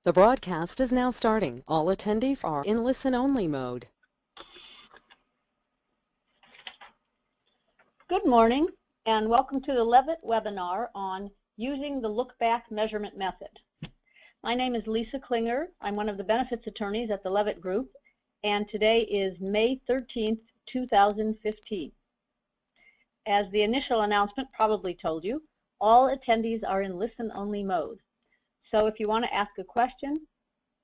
The broadcast is now starting. All attendees are in listen-only mode. Good morning and welcome to the Leavitt webinar on using the look-back measurement method. My name is Lisa Klinger. I'm one of the benefits attorneys at the Leavitt Group, and today is May 13th, 2015. As the initial announcement probably told you, all attendees are in listen-only mode. So if you want to ask a question,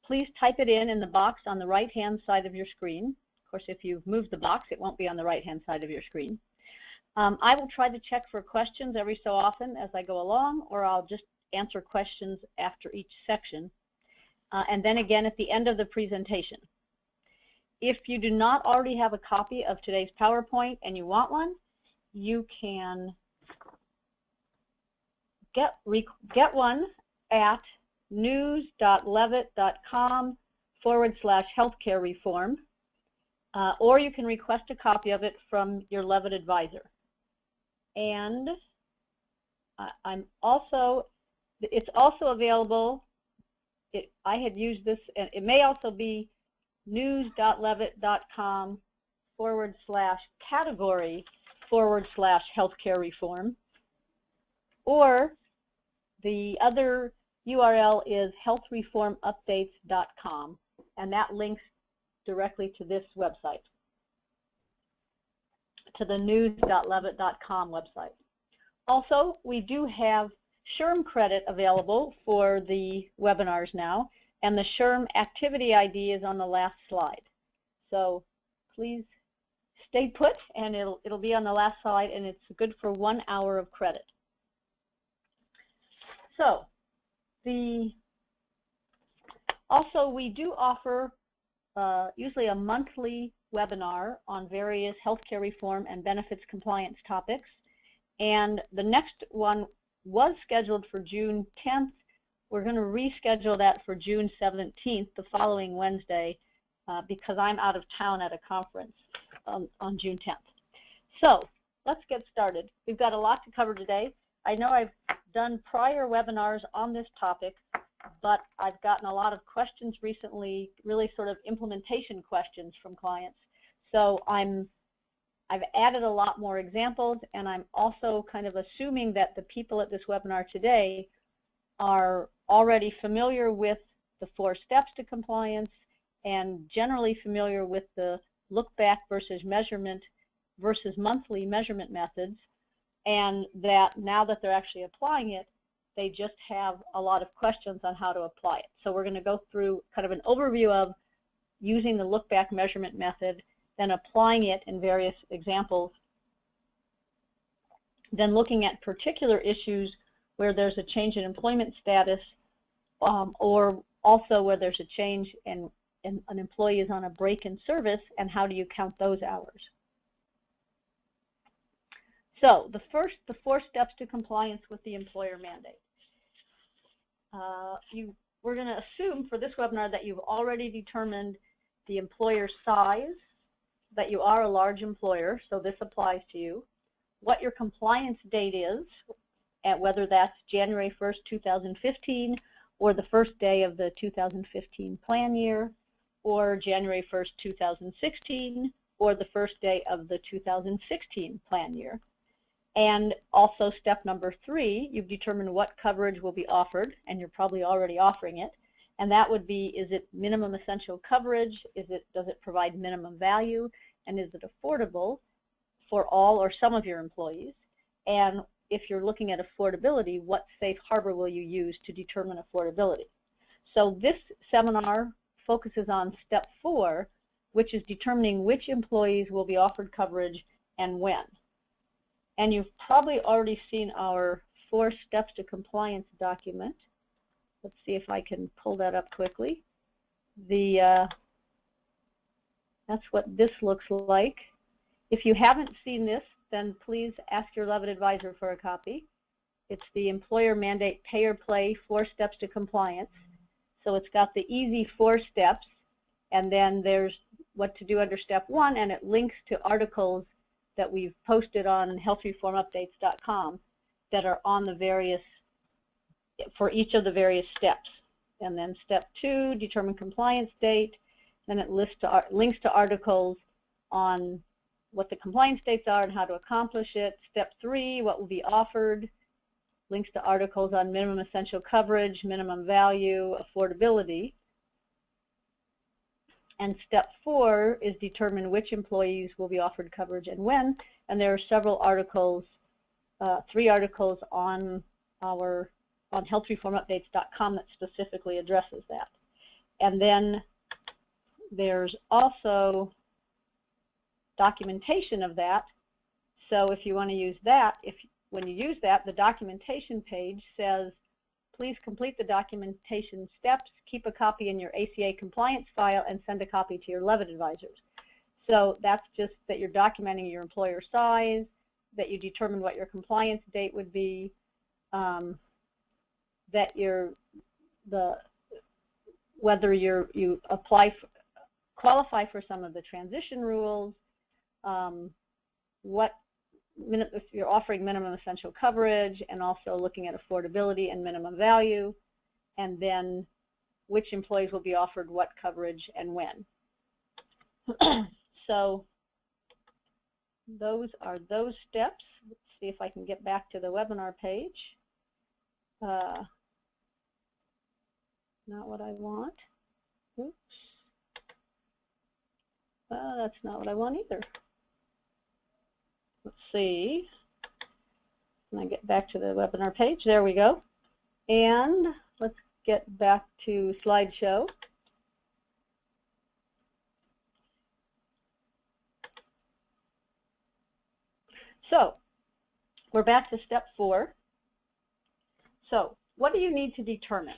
please type it in the box on the right-hand side of your screen. Of course, if you've moved the box, it won't be on the right-hand side of your screen. I will try to check for questions every so often as I go along, or I'll just answer questions after each section, and then again at the end of the presentation. If you do not already have a copy of today's PowerPoint and you want one, you can get one at news.leavitt.com/healthcare reform, or you can request a copy of it from your Leavitt advisor. And it's also available, I had used this, and it may also be news.leavitt.com/category/healthcare reform, or the other URL is healthreformupdates.com, and that links directly to this website, to the news.leavitt.com website. Also, we do have SHRM credit available for the webinars now, and the SHRM activity ID is on the last slide. So please stay put, and it'll be on the last slide, and it's good for 1 hour of credit. So also we do offer usually a monthly webinar on various healthcare reform and benefits compliance topics, and the next one was scheduled for June 10th. We're going to reschedule that for June 17th, the following Wednesday, because I'm out of town at a conference on June 10th. So let's get started. We've got a lot to cover today. I know I've done prior webinars on this topic, but I've gotten a lot of questions recently, really sort of implementation questions from clients. So I've added a lot more examples, and I'm also kind of assuming that the people at this webinar today are already familiar with the 4 steps to compliance and generally familiar with the look back versus measurement versus monthly measurement methods, and that now that they're actually applying it, they just have a lot of questions on how to apply it. So we're going to go through kind of an overview of using the look-back measurement method, then applying it in various examples, then looking at particular issues where there's a change in employment status, or also where there's a change in an employee is on a break in service, and how do you count those hours. So the 4 steps to compliance with the employer mandate. We're going to assume for this webinar that you've already determined the employer size, that you are a large employer, so this applies to you, what your compliance date is, and whether that's January 1st, 2015, or the first day of the 2015 plan year, or January 1st, 2016, or the first day of the 2016 plan year. And also step number 3, you've determined what coverage will be offered, and you're probably already offering it. And that would be, is it minimum essential coverage? Does it provide minimum value? And is it affordable for all or some of your employees? And if you're looking at affordability, what safe harbor will you use to determine affordability? So this seminar focuses on step 4, which is determining which employees will be offered coverage and when. And you've probably already seen our 4 steps to compliance document. Let's see if I can pull that up quickly. That's what this looks like. If you haven't seen this, then please ask your Leavitt advisor for a copy. It's the Employer Mandate Pay or Play 4 Steps to Compliance. So it's got the easy 4 steps, and then there's what to do under step 1, and it links to articles that we've posted on healthreformupdates.com that are on the various, for each of the various steps. And then step 2, determine compliance date. Then it lists links to articles on what the compliance dates are and how to accomplish it. Step 3, what will be offered. Links to articles on minimum essential coverage, minimum value, affordability. And step 4 is determine which employees will be offered coverage and when. And there are several articles, 3 articles on healthreformupdates.com that specifically addresses that. And then there's also documentation of that. So if you want to use that, when you use that, the documentation page says, please complete the documentation steps, keep a copy in your ACA compliance file, and send a copy to your Leavitt advisors. So that's just that you're documenting your employer size, that you determine what your compliance date would be, that whether you qualify for some of the transition rules, if you're offering minimum essential coverage, and also looking at affordability and minimum value, and then which employees will be offered what coverage and when. So those are those steps. Let's see if I can get back to the webinar page. Not what I want. Oops. That's not what I want either. Let's see. Can I get back to the webinar page? There we go. And let's get back to slideshow. So we're back to step 4. So what do you need to determine?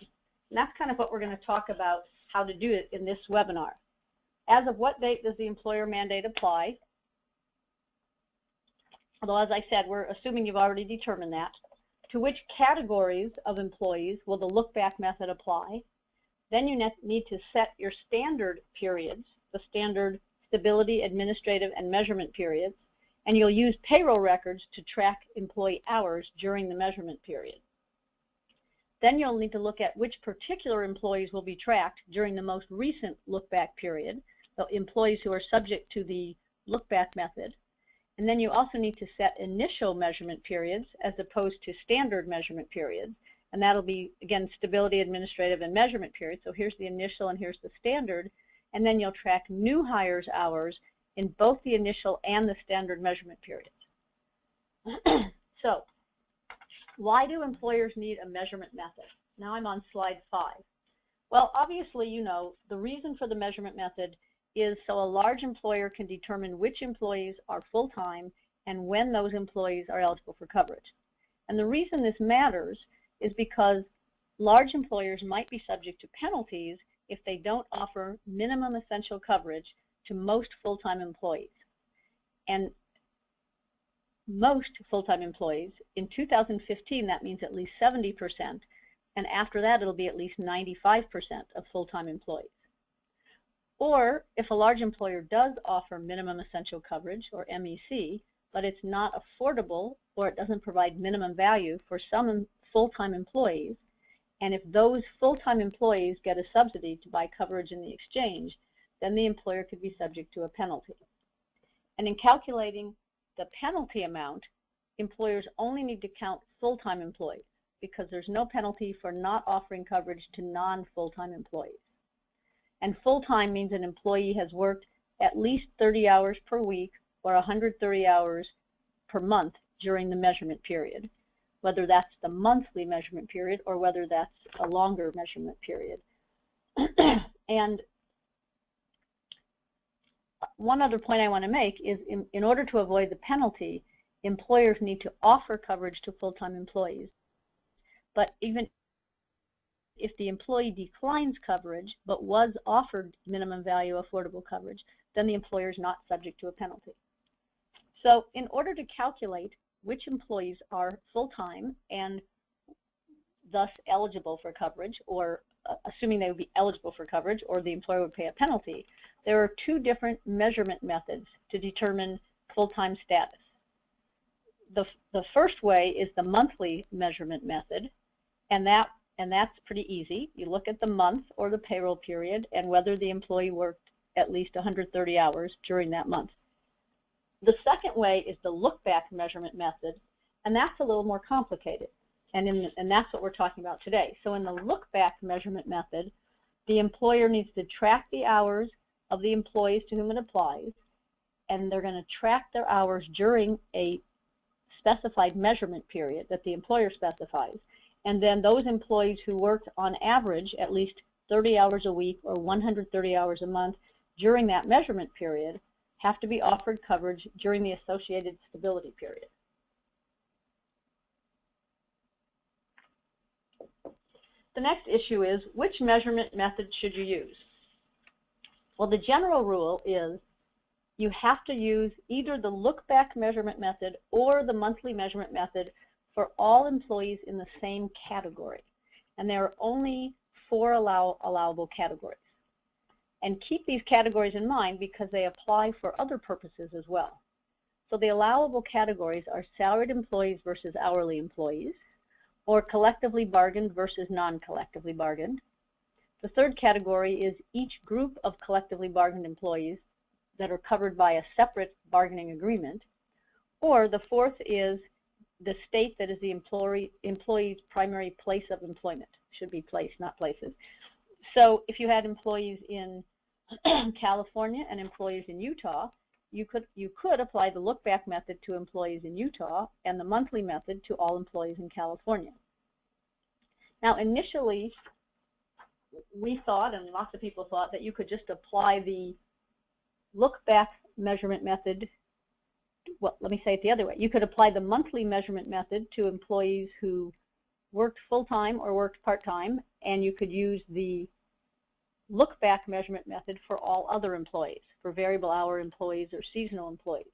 And that's kind of what we're going to talk about how to do it in this webinar. As of what date does the employer mandate apply? Although, as I said, we're assuming you've already determined that. To which categories of employees will the look-back method apply? Then you need to set your standard periods, the standard stability, administrative, and measurement periods, and you'll use payroll records to track employee hours during the measurement period. Then you'll need to look at which particular employees will be tracked during the most recent look-back period, the employees who are subject to the look-back method. And then you also need to set initial measurement periods as opposed to standard measurement periods. And that'll be, again, stability, administrative, and measurement periods. So here's the initial and here's the standard. And then you'll track new hires' hours in both the initial and the standard measurement periods. So why do employers need a measurement method? Now I'm on slide 5. Well, obviously, you know, the reason for the measurement method is so a large employer can determine which employees are full-time and when those employees are eligible for coverage. And the reason this matters is because large employers might be subject to penalties if they don't offer minimum essential coverage to most full-time employees. And most full-time employees, in 2015, that means at least 70%, and after that it'll be at least 95% of full-time employees. Or if a large employer does offer minimum essential coverage, or MEC, but it's not affordable or it doesn't provide minimum value for some full-time employees, and if those full-time employees get a subsidy to buy coverage in the exchange, then the employer could be subject to a penalty. And in calculating the penalty amount, employers only need to count full-time employees because there's no penalty for not offering coverage to non-full-time employees. And full-time means an employee has worked at least 30 hours per week or 130 hours per month during the measurement period, whether that's the monthly measurement period or whether that's a longer measurement period. And one other point I want to make is in order to avoid the penalty, employers need to offer coverage to full-time employees. But even if the employee declines coverage but was offered minimum value affordable coverage, then the employer is not subject to a penalty. So in order to calculate which employees are full-time and thus eligible for coverage, or assuming they would be eligible for coverage or the employer would pay a penalty, there are 2 different measurement methods to determine full-time status. The first way is the monthly measurement method, and that and that's pretty easy. You look at the month or the payroll period and whether the employee worked at least 130 hours during that month. The second way is the look-back measurement method, and that's a little more complicated, and that's what we're talking about today. So in the look-back measurement method, the employer needs to track the hours of the employees to whom it applies, and they're going to track their hours during a specified measurement period that the employer specifies. And then those employees who worked on average at least 30 hours a week or 130 hours a month during that measurement period have to be offered coverage during the associated stability period. The next issue is, which measurement method should you use? Well, the general rule is you have to use either the look-back measurement method or the monthly measurement method for all employees in the same category. And there are only 4 allowable categories. And keep these categories in mind because they apply for other purposes as well. So the allowable categories are salaried employees versus hourly employees, or collectively bargained versus non-collectively bargained. The third category is each group of collectively bargained employees that are covered by a separate bargaining agreement. Or the fourth is the state that is the employee's primary place of employment. Should be place, not places. So if you had employees in California and employees in Utah, you could apply the look-back method to employees in Utah and the monthly method to all employees in California. Now, initially, we thought, and lots of people thought, that you could just apply the look-back measurement method. Well, let me say it the other way. You could apply the monthly measurement method to employees who worked full-time or worked part-time, and you could use the look-back measurement method for all other employees, for variable hour employees or seasonal employees.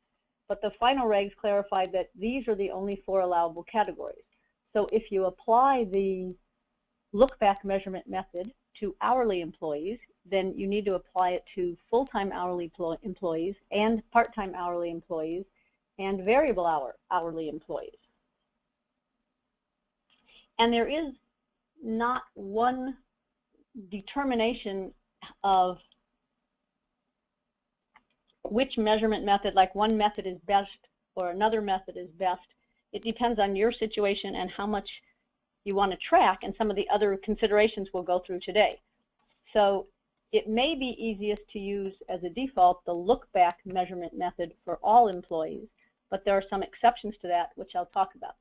But the final regs clarified that these are the only 4 allowable categories. So if you apply the look-back measurement method to hourly employees, then you need to apply it to full-time hourly employees and part-time hourly employees and variable hourly employees. And there is not one determination of which measurement method, like one method is best or another method is best. It depends on your situation and how much you want to track, and some of the other considerations we'll go through today. So it may be easiest to use as a default the look-back measurement method for all employees, but there are some exceptions to that, which I'll talk about.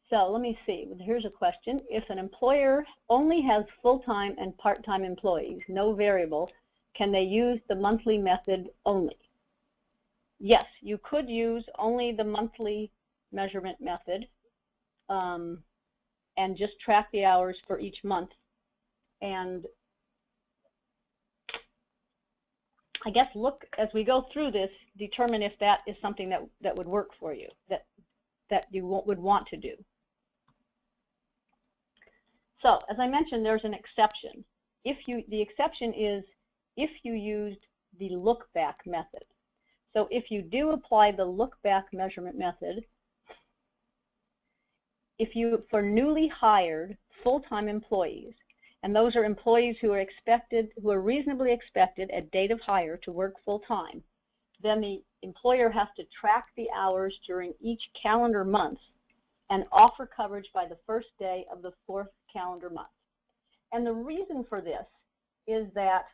So let me see. Here's a question. If an employer only has full-time and part-time employees, no variable, can they use the monthly method only? Yes, you could use only the monthly measurement method and just track the hours for each month. And I guess look, as we go through this, determine if that is something that would work for you, that you would want to do. So, as I mentioned, there's an exception. The exception is if you used the look-back method. So if you do apply the look-back measurement method, for newly hired full-time employees, and those are employees who are reasonably expected at date of hire to work full-time, then the employer has to track the hours during each calendar month and offer coverage by the first day of the 4th calendar month. And the reason for this is that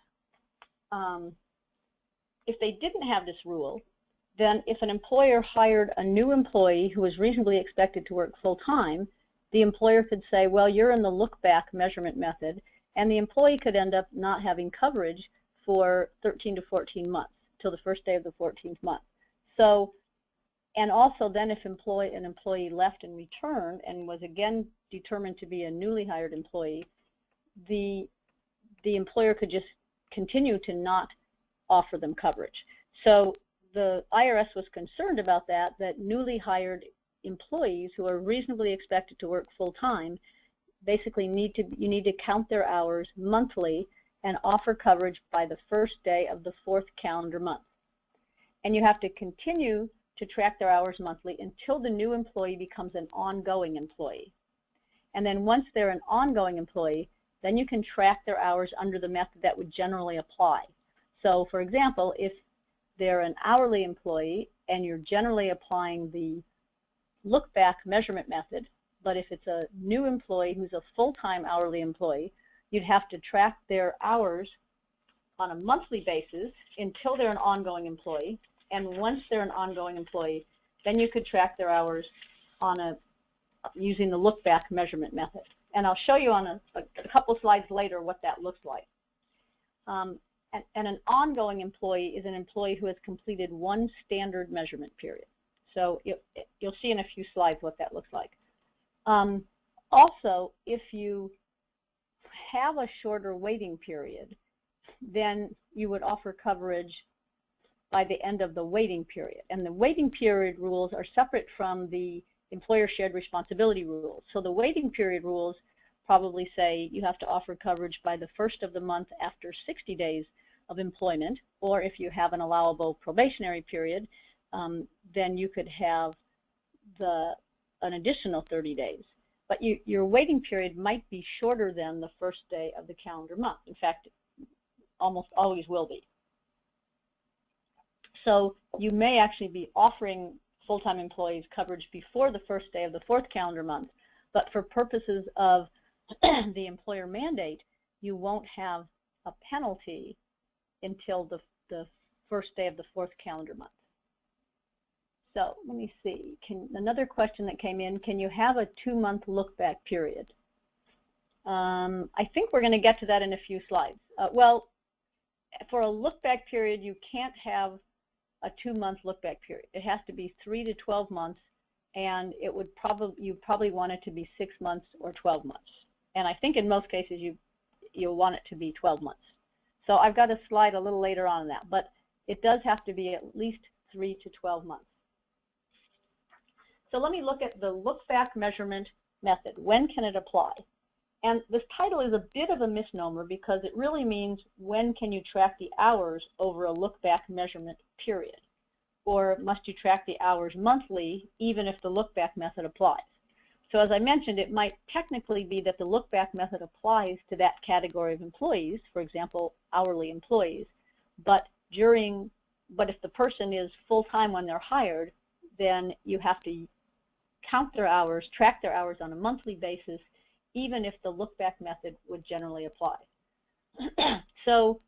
if they didn't have this rule, then if an employer hired a new employee who was reasonably expected to work full-time, the employer could say, well, you're in the look-back measurement method, and the employee could end up not having coverage for 13 to 14 months, till the first day of the 14th month. So, and also then if an employee left and returned and was again determined to be a newly hired employee, the employer could just continue to not offer them coverage. So the IRS was concerned about that newly hired employees who are reasonably expected to work full-time basically you need to count their hours monthly and offer coverage by the first day of the 4th calendar month. And you have to continue to track their hours monthly until the new employee becomes an ongoing employee. And then once they're an ongoing employee, then you can track their hours under the method that would generally apply. So for example, if they're an hourly employee and you're generally applying the look-back measurement method, but if it's a new employee who's a full-time hourly employee, you'd have to track their hours on a monthly basis until they're an ongoing employee. And once they're an ongoing employee, then you could track their hours on using the look-back measurement method. And I'll show you on a couple slides later what that looks like. And an ongoing employee is an employee who has completed one standard measurement period. So you'll see in a few slides what that looks like. Also, if you have a shorter waiting period, then you would offer coverage by the end of the waiting period. And the waiting period rules are separate from the employer shared responsibility rules. So the waiting period rules probably say you have to offer coverage by the first of the month after 60 days of employment, or if you have an allowable probationary period, then you could have an additional 30 days. But your waiting period might be shorter than the first day of the calendar month. In fact, almost always will be. So you may actually be offering full-time employees coverage before the first day of the fourth calendar month, but for purposes of the employer mandate, you won't have a penalty until the first day of the fourth calendar month. So let me see, another question that came in, can you have a 2-month look-back period? I think we're going to get to that in a few slides. Well, for a look-back period, you can't have a 2-month look-back period. It has to be 3 to 12 months, and it would you probably want it to be 6 months or 12 months. And I think in most cases you'll want it to be 12 months. So I've got a slide a little later on that, but it does have to be at least 3 to 12 months. So let me look at the look-back measurement method. When can it apply? And this title is a bit of a misnomer because it really means when can you track the hours over a look-back measurement period? Or must you track the hours monthly even if the look-back method applies? So as I mentioned, it might technically be that the look-back method applies to that category of employees, for example, hourly employees, but if the person is full-time when they're hired, then you have to count their hours, track their hours on a monthly basis, even if the look-back method would generally apply. So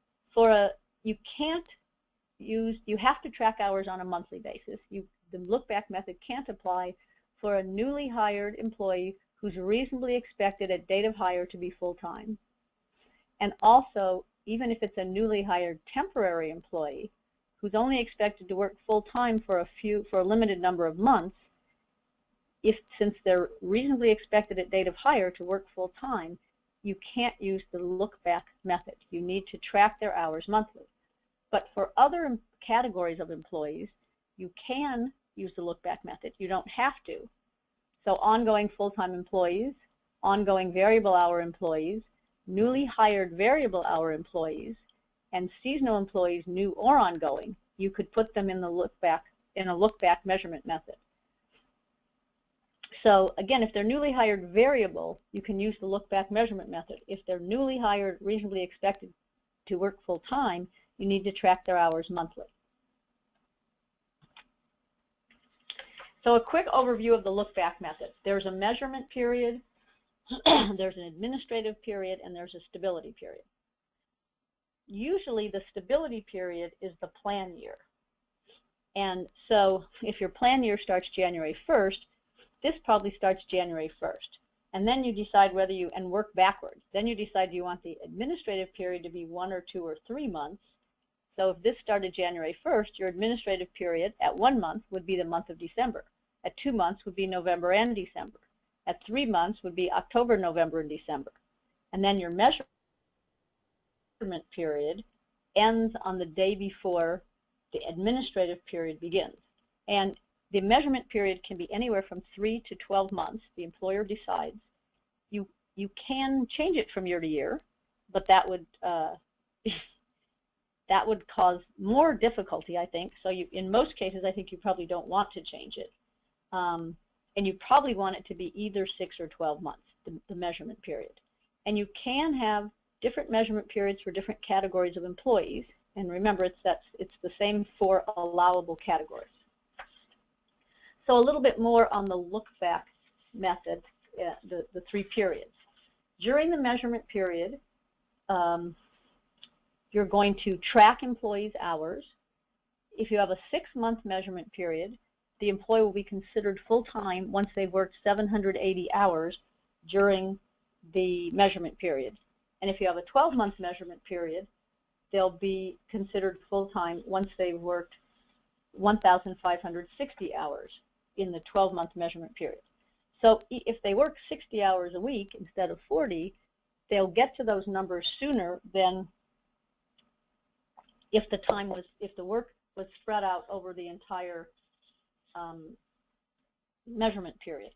you have to track hours on a monthly basis. The look-back method can't apply for a newly hired employee who's reasonably expected at date of hire to be full-time. And also, even if it's a newly hired temporary employee who's only expected to work full-time for a limited number of months, since they're reasonably expected at date of hire to work full-time, you can't use the look-back method. You need to track their hours monthly. But for other categories of employees, you can use the look-back method. You don't have to. So ongoing full-time employees, ongoing variable hour employees, newly hired variable hour employees, and seasonal employees, new or ongoing, you could put them in a look-back measurement method. So again, if they're newly hired variable, you can use the look-back measurement method. If they're newly hired, reasonably expected to work full-time, you need to track their hours monthly. So a quick overview of the look-back method. There's a measurement period, there's an administrative period, and there's a stability period. Usually the stability period is the plan year. And so if your plan year starts January 1st, this probably starts January 1st. And then you decide whether and work backwards. Then you decide do you want the administrative period to be 1 or 2 or 3 months. So if this started January 1st, your administrative period at 1 month would be the month of December. At 2 months would be November and December. At 3 months would be October, November, and December. And then your measurement period ends on the day before the administrative period begins. And the measurement period can be anywhere from 3 to 12 months. The employer decides. You can change it from year to year, but that would that would cause more difficulty, I think. So in most cases, I think you probably don't want to change it. And you probably want it to be either 6 or 12 months, the measurement period. And you can have different measurement periods for different categories of employees. And remember, it's the same for allowable categories. So a little bit more on the look-back method, the 3 periods. During the measurement period, you're going to track employees' hours. If you have a 6-month measurement period, the employee will be considered full-time once they've worked 780 hours during the measurement period. And if you have a 12-month measurement period, they'll be considered full-time once they've worked 1,560 hours in the 12-month measurement period. So if they work 60 hours a week instead of 40, they'll get to those numbers sooner than if the work was spread out over the entire measurement period.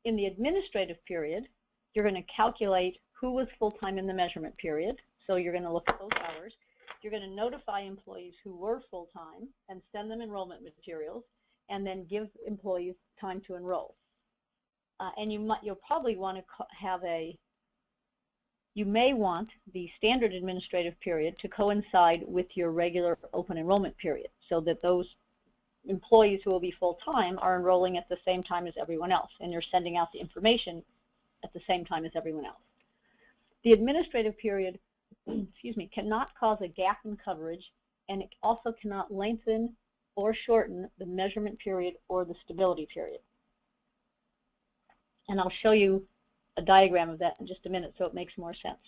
In the administrative period, you're going to calculate who was full-time in the measurement period. So you're going to look at those hours. You're going to notify employees who were full-time and send them enrollment materials, and then give employees time to enroll. And you'll probably want to have you may want the standard administrative period to coincide with your regular open enrollment period, so that those employees who will be full-time are enrolling at the same time as everyone else, and you're sending out the information at the same time as everyone else. The administrative period, excuse me, cannot cause a gap in coverage, and it also cannot lengthen or shorten the measurement period or the stability period. And I'll show you a diagram of that in just a minute so it makes more sense.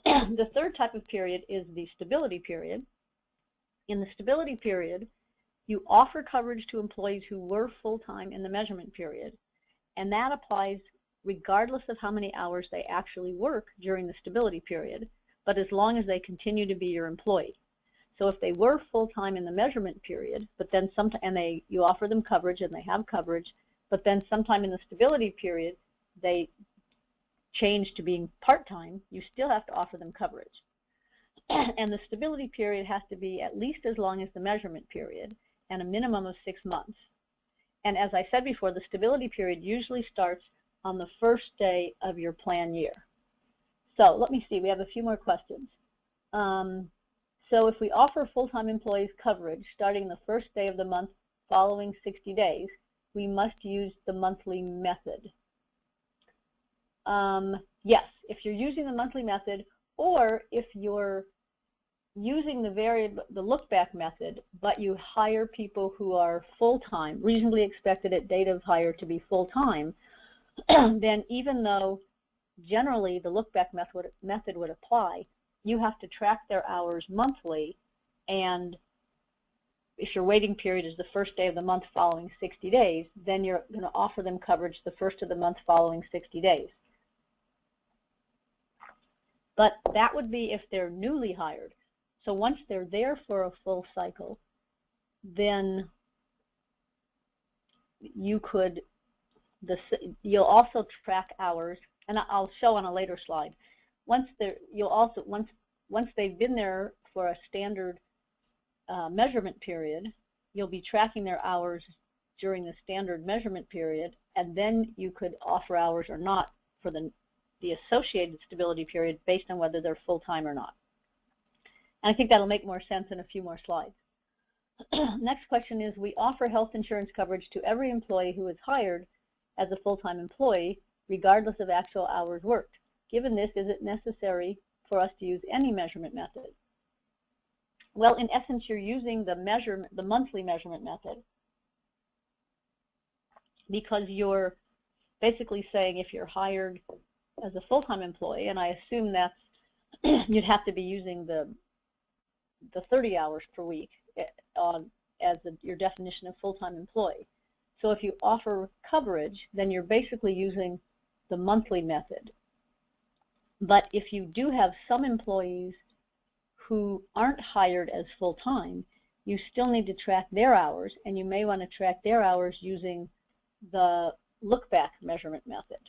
The third type of period is the stability period. In the stability period, you offer coverage to employees who were full-time in the measurement period, and that applies regardless of how many hours they actually work during the stability period, but as long as they continue to be your employee. So if they were full-time in the measurement period, but then you offer them coverage and they have coverage, but then sometime in the stability period they change to being part-time, you still have to offer them coverage. And the stability period has to be at least as long as the measurement period, and a minimum of 6 months. And as I said before, the stability period usually starts on the first day of your plan year. So let me see, we have a few more questions. So if we offer full-time employees coverage starting the first day of the month following 60 days, we must use the monthly method. Yes, if you're using the monthly method, or if you're using the look-back method, but you hire people who are full-time, reasonably expected at date of hire to be full-time, then even though generally the look-back method would apply, you have to track their hours monthly, and if your waiting period is the first day of the month following 60 days, then you're going to offer them coverage the first of the month following 60 days. But that would be if they're newly hired. So once they're there for a full cycle, then you'll also track hours, and I'll show on a later slide. Once they've been there for a standard measurement period, you'll be tracking their hours during the standard measurement period, and then you could offer hours or not for the associated stability period based on whether they're full-time or not. And I think that'll make more sense in a few more slides. Next question is, we offer health insurance coverage to every employee who is hired as a full-time employee, regardless of actual hours worked. Given this, is it necessary for us to use any measurement method? Well, in essence, you're using the monthly measurement method, because you're basically saying if you're hired as a full-time employee, and I assume that's you'd have to be using the 30 hours per week as your definition of full-time employee. So if you offer coverage, then you're basically using the monthly method. But if you do have some employees who aren't hired as full-time, you still need to track their hours, and you may want to track their hours using the look-back measurement method.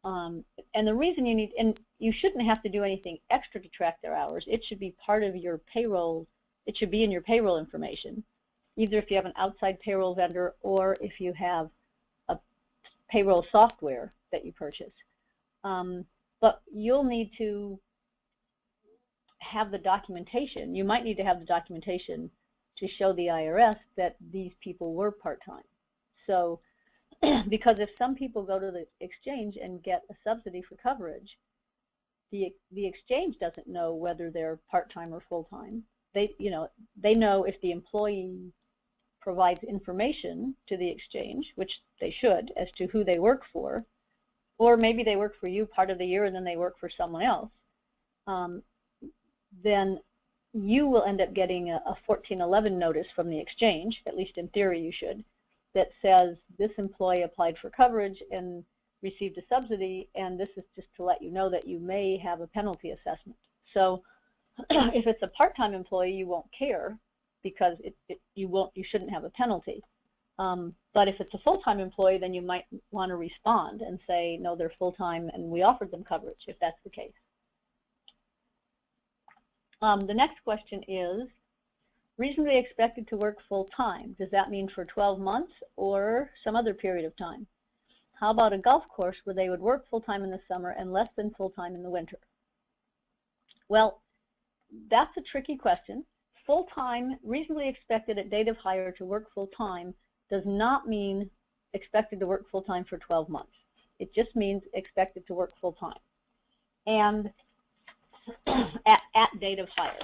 And the reason you need, and you shouldn't have to do anything extra to track their hours. It should be part of your payroll. It should be in your payroll information, either if you have an outside payroll vendor or if you have a payroll software that you purchase. But you'll need to have the documentation. You might need to have the documentation to show the IRS that these people were part-time. So, because if some people go to the exchange and get a subsidy for coverage, the exchange doesn't know whether they're part-time or full-time. They know if the employee provides information to the exchange, which they should, as to who they work for, or maybe they work for you part of the year and then they work for someone else, then you will end up getting a 1411 notice from the exchange, at least in theory you should, that says this employee applied for coverage and received a subsidy, and this is just to let you know that you may have a penalty assessment. So if it's a part-time employee, you won't care because you shouldn't have a penalty. But if it's a full-time employee, then you might want to respond and say, no, they're full-time and we offered them coverage, if that's the case. The next question is, reasonably expected to work full-time. Does that mean for 12 months or some other period of time? How about a golf course where they would work full-time in the summer and less than full-time in the winter? Well, that's a tricky question. Full-time, reasonably expected at date of hire to work full-time does not mean expected to work full-time for 12 months. It just means expected to work full-time. And at date of hire,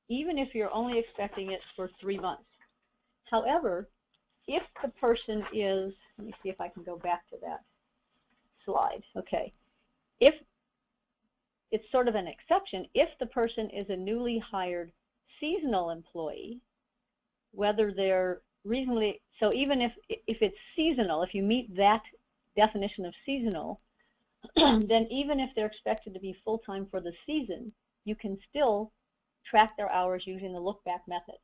even if you're only expecting it for 3 months. However, if the person is, let me see if I can go back to that slide. Okay. If it's sort of an exception, if the person is a newly hired seasonal employee, whether they're reasonably, so even if it's seasonal, if you meet that definition of seasonal, then even if they're expected to be full-time for the season, you can still track their hours using the look-back method.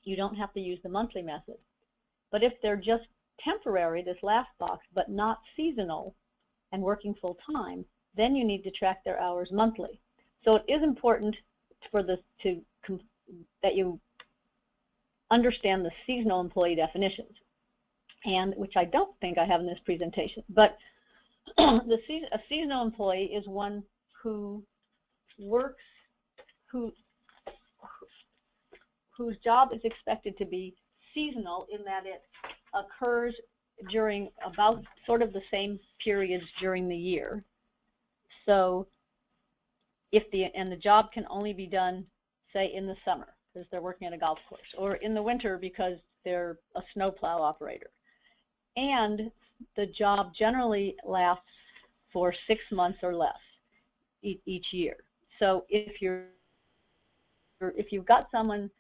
You don't have to use the monthly method. But if they're just temporary, this last box, but not seasonal and working full-time, then you need to track their hours monthly. So it is important for that you understand the seasonal employee definitions, and which I don't think I have in this presentation. But a seasonal employee is one who works, whose job is expected to be seasonal in that it occurs during about sort of the same periods during the year. So if the job can only be done, say, in the summer because they're working at a golf course, or in the winter because they're a snowplow operator, and the job generally lasts for 6 months or less each year. So if you've got someone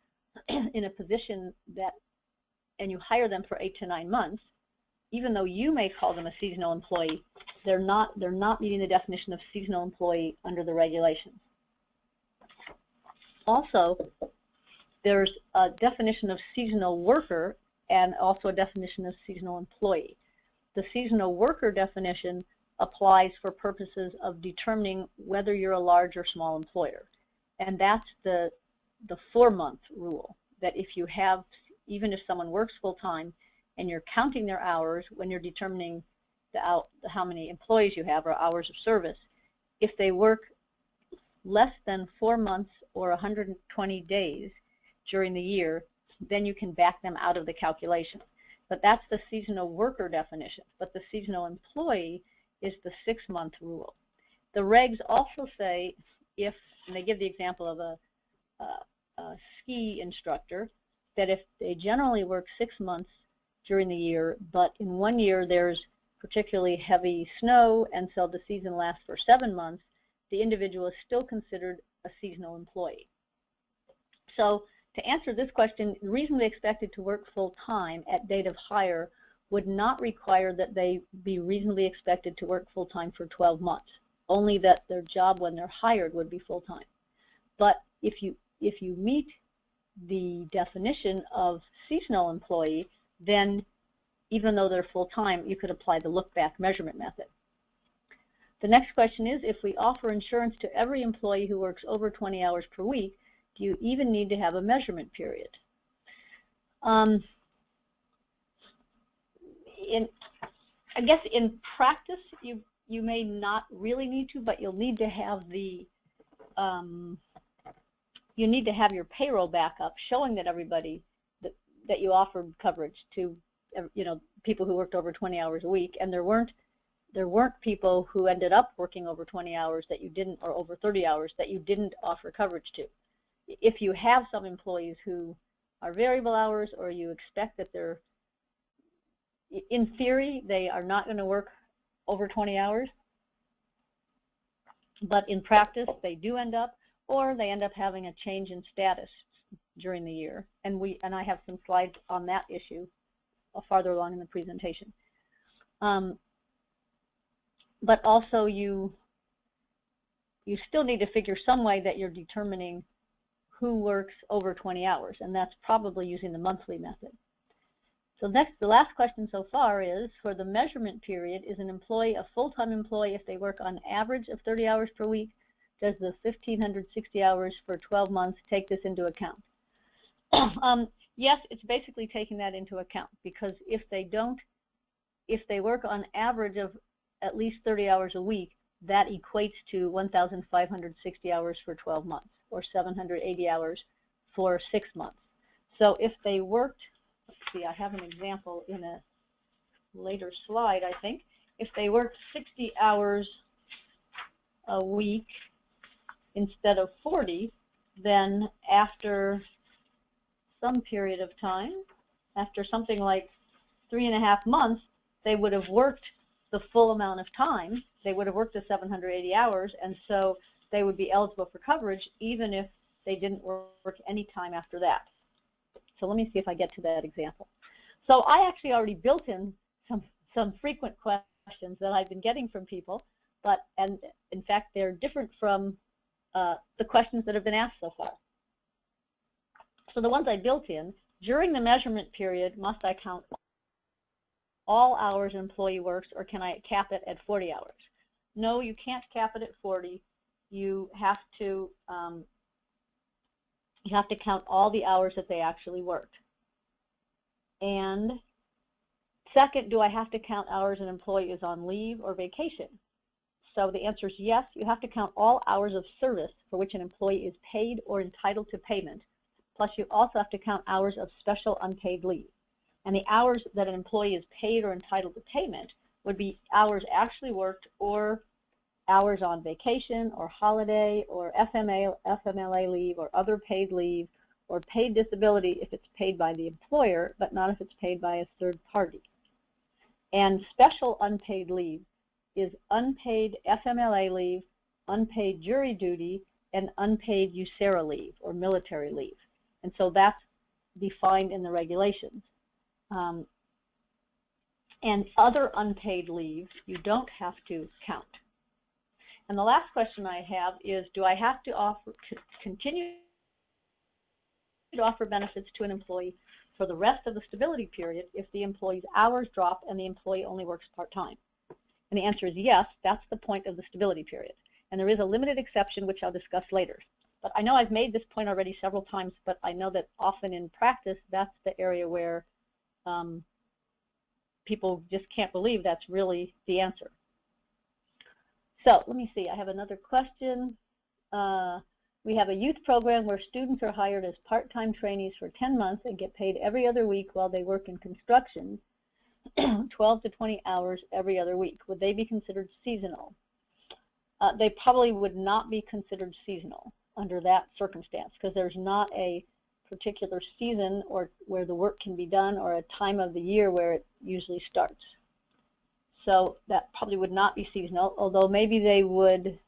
in a position and you hire them for 8 to 9 months, even though you may call them a seasonal employee, they're not meeting the definition of seasonal employee under the regulations. Also, there's a definition of seasonal worker and also a definition of seasonal employee. The seasonal worker definition applies for purposes of determining whether you're a large or small employer. And that's the 4-month rule, that if you have, even if someone works full-time and you're counting their hours when you're determining how many employees you have or hours of service, if they work less than 4 months or 120 days during the year, then you can back them out of the calculation. But that's the seasonal worker definition. But the seasonal employee is the 6-month rule. The regs also say if, and they give the example of a ski instructor, that if they generally work 6 months during the year, but in 1 year there's particularly heavy snow, and so the season lasts for 7 months, the individual is still considered a seasonal employee. So to answer this question, reasonably expected to work full-time at date of hire would not require that they be reasonably expected to work full-time for 12 months, only that their job when they're hired would be full-time. But if you meet the definition of seasonal employee, then even though they're full-time, you could apply the look-back measurement method. The next question is, if we offer insurance to every employee who works over 20 hours per week, do you even need to have a measurement period? I guess in practice, you may not really need to, but you'll need to have the you need to have your payroll backup showing that everybody that you offered coverage to, people who worked over 20 hours a week, and there weren't people who ended up working over 20 hours that you didn't, or over 30 hours that you didn't offer coverage to. If you have some employees who are variable hours, or you expect that they're, in theory, they are not going to work over 20 hours, but in practice they do end up, or they end up having a change in status during the year. And I have some slides on that issue farther along in the presentation. But also you still need to figure some way that you're determining who works over 20 hours, and that's probably using the monthly method. So next, the last question so far is, for the measurement period, is an employee a full-time employee if they work on average of 30 hours per week? Does the 1,560 hours for 12 months take this into account? Yes, it's basically taking that into account, because if they work on average of at least 30 hours a week, that equates to 1,560 hours for 12 months, or 780 hours for 6 months. So if they worked, let's see, I have an example in a later slide, I think. If they worked 60 hours a week instead of 40, then after some period of time, after something like 3.5 months, they would have worked the full amount of time. They would have worked the 780 hours, and so they would be eligible for coverage even if they didn't work any time after that. So let me see if I get to that example. So I actually already built in some frequent questions that I've been getting from people, and in fact they're different from the questions that have been asked so far. So the ones I built in, during the measurement period, must I count all hours an employee works, or can I cap it at 40 hours? No, you can't cap it at 40. You have to count all the hours that they actually worked. And second, do I have to count hours an employee is on leave or vacation? So the answer is yes, you have to count all hours of service for which an employee is paid or entitled to payment, plus you also have to count hours of special unpaid leave. And the hours that an employee is paid or entitled to payment would be hours actually worked, or hours on vacation or holiday, or FMLA leave, or other paid leave, or paid disability if it's paid by the employer, but not if it's paid by a third party. And special unpaid leave is unpaid FMLA leave, unpaid jury duty, and unpaid USERA leave, or military leave. And so that's defined in the regulations. And other unpaid leave, you don't have to count. And the last question I have is, do I have to continue to offer benefits to an employee for the rest of the stability period if the employee's hours drop and the employee only works part-time? And the answer is yes, that's the point of the stability period. And there is a limited exception, which I'll discuss later. But I know I've made this point already several times, but I know that often in practice, that's the area where people just can't believe that's really the answer. So let me see, I have another question. We have a youth program where students are hired as part-time trainees for 10 months and get paid every other week while they work in construction, 12 to 20 hours every other week. Would they be considered seasonal? They probably would not be considered seasonal under that circumstance, because there's not a particular season or where the work can be done, or a time of the year where it usually starts. So that probably would not be seasonal, although maybe they would,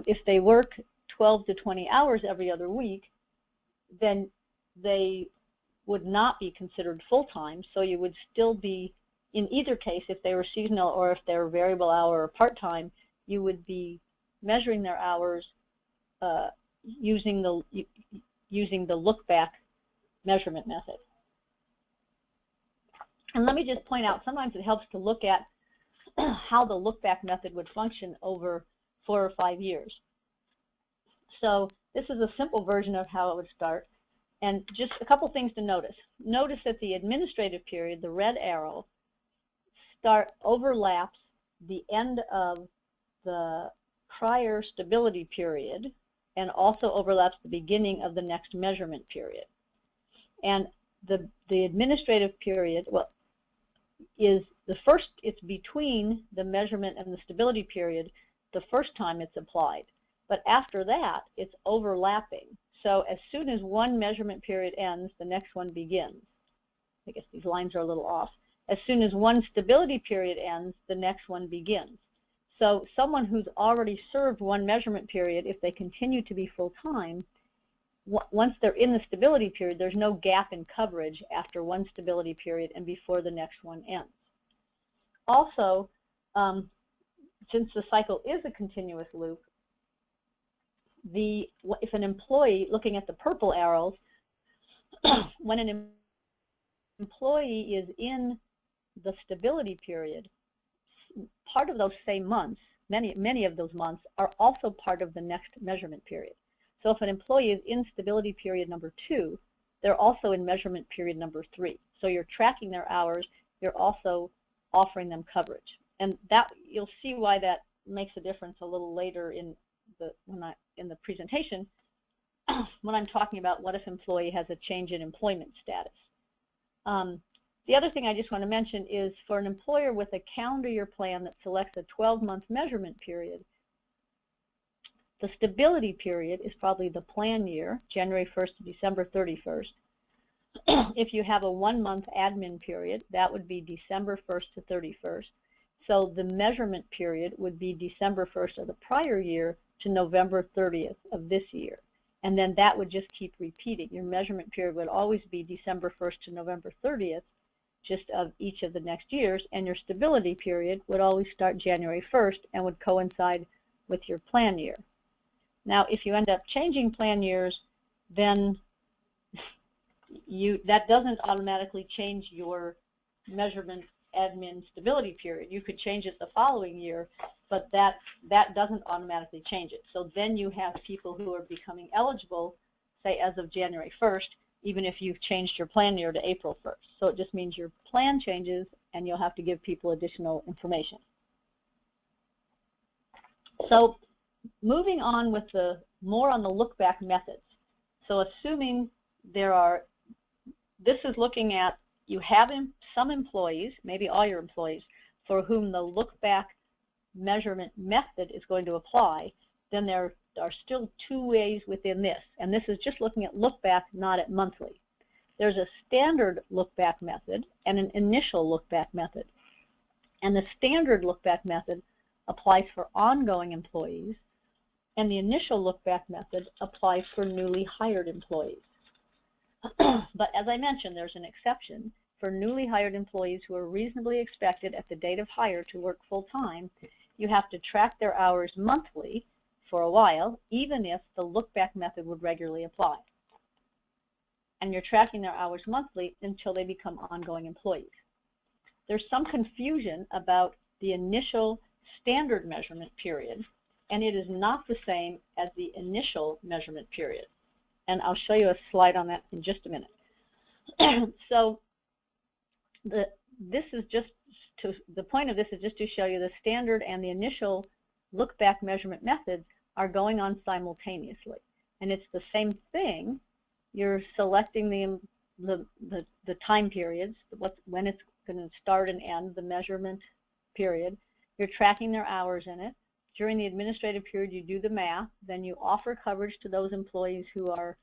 if they work 12 to 20 hours every other week, then they would not be considered full-time, so you would still be, in either case, if they were seasonal or if they were variable hour or part-time, you would be measuring their hours using the look-back measurement method. And let me just point out, sometimes it helps to look at how the look-back method would function over 4 or 5 years. So this is a simple version of how it would start. And just a couple things to notice. Notice that the administrative period, the red arrow, overlaps the end of the prior stability period and also overlaps the beginning of the next measurement period. And the administrative period, well, is the first, it's between the measurement and the stability period the first time it's applied. But after that, it's overlapping. So as soon as one measurement period ends, the next one begins. I guess these lines are a little off. As soon as one stability period ends, the next one begins. So someone who's already served one measurement period, if they continue to be full-time, once they're in the stability period, there's no gap in coverage after one stability period and before the next one ends. Also, since the cycle is a continuous loop, if an employee, looking at the purple arrows, when an employee is in the stability period, part of those same months, many of those months, are also part of the next measurement period. So if an employee is in stability period number 2, they're also in measurement period number 3. So you're tracking their hours, you're also offering them coverage. And that, you'll see why that makes a difference a little later in the presentation when I'm talking about what if employee has a change in employment status. The other thing I just want to mention is for an employer with a calendar year plan that selects a 12-month measurement period, the stability period is probably the plan year, January 1st to December 31st. If you have a 1-month admin period, that would be December 1st to 31st. So the measurement period would be December 1st of the prior year to November 30th of this year. And then that would just keep repeating. Your measurement period would always be December 1st to November 30th, just of each of the next years, and your stability period would always start January 1st and would coincide with your plan year. Now, if you end up changing plan years, then that doesn't automatically change your measurement admin stability period. You could change it the following year, but that doesn't automatically change it. So then you have people who are becoming eligible, say as of January 1st, even if you've changed your plan year to April 1st. So it just means your plan changes and you'll have to give people additional information. So moving on with more on the look-back methods. So assuming this is looking at, you have some employees, maybe all your employees, for whom the look-back measurement method is going to apply, then there are still 2 ways within this. And this is just looking at look-back, not at monthly. There's a standard look-back method and an initial look-back method. And the standard look-back method applies for ongoing employees, and the initial look-back method applies for newly hired employees. But as I mentioned, there's an exception. For newly hired employees who are reasonably expected at the date of hire to work full-time, you have to track their hours monthly for a while, even if the look-back method would regularly apply. And you're tracking their hours monthly until they become ongoing employees. There's some confusion about the initial standard measurement period, and it is not the same as the initial measurement period. And I'll show you a slide on that in just a minute. So the point of this is just to show you the standard and the initial look-back measurement methods are going on simultaneously. And it's the same thing. You're selecting the time periods, when it's going to start and end, the measurement period. You're tracking their hours in it. During the administrative period, you do the math. Then you offer coverage to those employees who are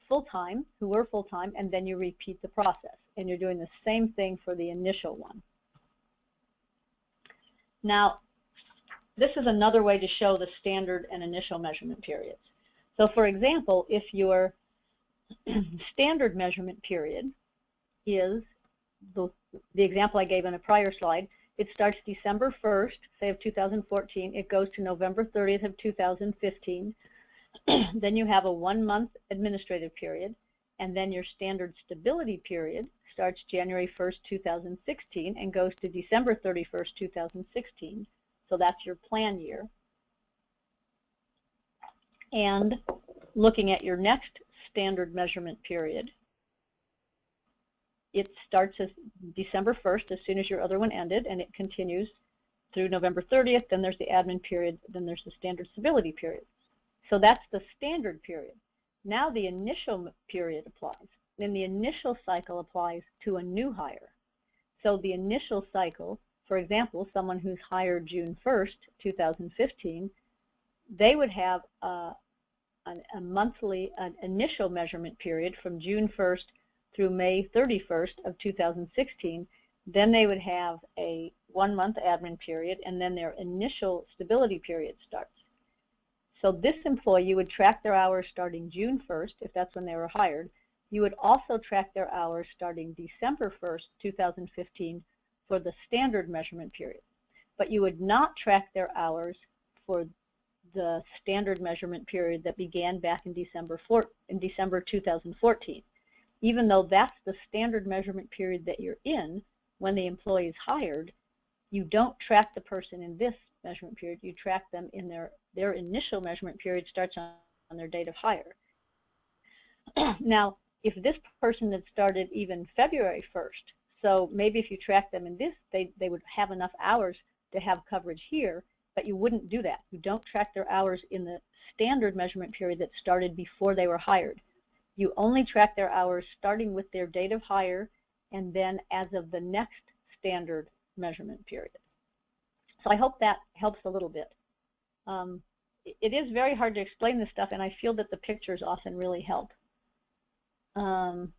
full-time, and then you repeat the process. And you're doing the same thing for the initial one. Now, this is another way to show the standard and initial measurement periods. So, for example, if your standard measurement period is the example I gave in a prior slide, it starts December 1st, say of 2014. It goes to November 30th of 2015. Then you have a 1-month administrative period, and then your standard stability period starts January 1st, 2016 and goes to December 31st, 2016. So that's your plan year. And looking at your next standard measurement period, it starts as December 1st, as soon as your other one ended, and it continues through November 30th. Then there's the admin period, then there's the standard stability period. So that's the standard period. Now the initial period applies. Then the initial cycle applies to a new hire. So the initial cycle, for example, someone who's hired June 1st, 2015, they would have an initial measurement period from June 1st through May 31st of 2016. Then they would have a 1-month admin period, and then their initial stability period starts. So this employee would track their hours starting June 1st, if that's when they were hired. You would also track their hours starting December 1st, 2015 for the standard measurement period. But you would not track their hours for the standard measurement period that began back in December 2014. Even though that's the standard measurement period that you're in when the employee is hired, you don't track the person in this measurement period. You track them in their initial measurement period starts on their date of hire. Now, if this person had started even February 1st, so maybe if you track them in this, they would have enough hours to have coverage here, but you wouldn't do that. You don't track their hours in the standard measurement period that started before they were hired. You only track their hours starting with their date of hire and then as of the next standard measurement period. So I hope that helps a little bit. It is very hard to explain this stuff, and I feel that the pictures often really help. And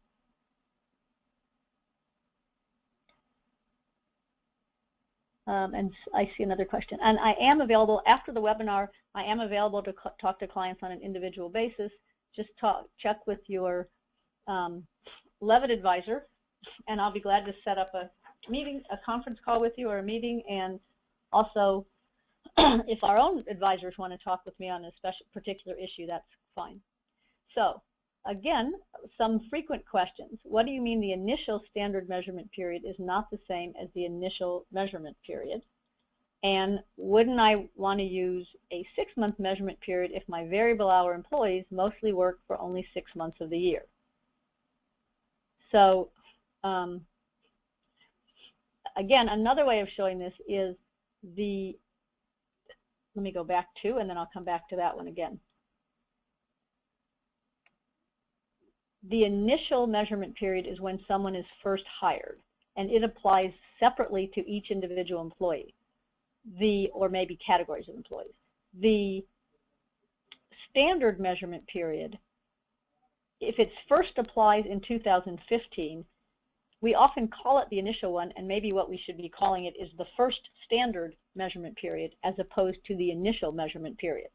I see another question. And I am available after the webinar. I am available to talk to clients on an individual basis. Just check with your Leavitt advisor, and I'll be glad to set up a meeting, a conference call with you or a meeting. And also, if our own advisors want to talk with me on a particular issue, that's fine. So again, some frequent questions. What do you mean the initial standard measurement period is not the same as the initial measurement period? And wouldn't I want to use a 6-month measurement period if my variable hour employees mostly work for only 6 months of the year? So again, another way of showing this is let me go back to, and then I'll come back to that one again. The initial measurement period is when someone is first hired, and it applies separately to each individual employee, or maybe categories of employees. The standard measurement period, if it first applies in 2015, we often call it the initial one, and maybe what we should be calling it is the first standard measurement period as opposed to the initial measurement period.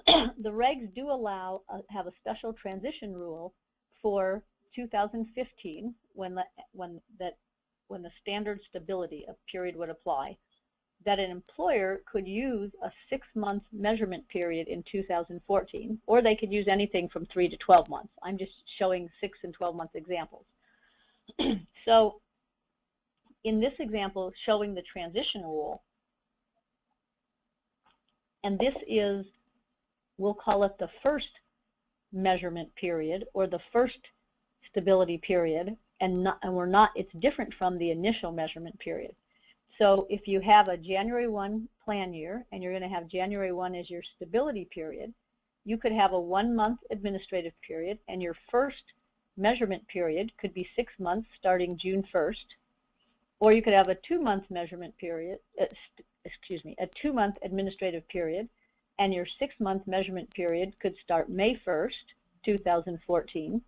The regs do allow, have a special transition rule for 2015 when the standard stability period would apply, that an employer could use a 6-month measurement period in 2014, or they could use anything from 3 to 12 months. I'm just showing 6 and 12-month examples. So in this example, showing the transition rule, and this is, we'll call it the first measurement period or the first stability period, and it's different from the initial measurement period. So if you have a January 1 plan year and you're going to have January 1 as your stability period, you could have a 1-month administrative period, and your first measurement period could be 6 months starting June 1st, or you could have a 2-month measurement period, a 2-month administrative period, and your 6-month measurement period could start May 1st, 2014,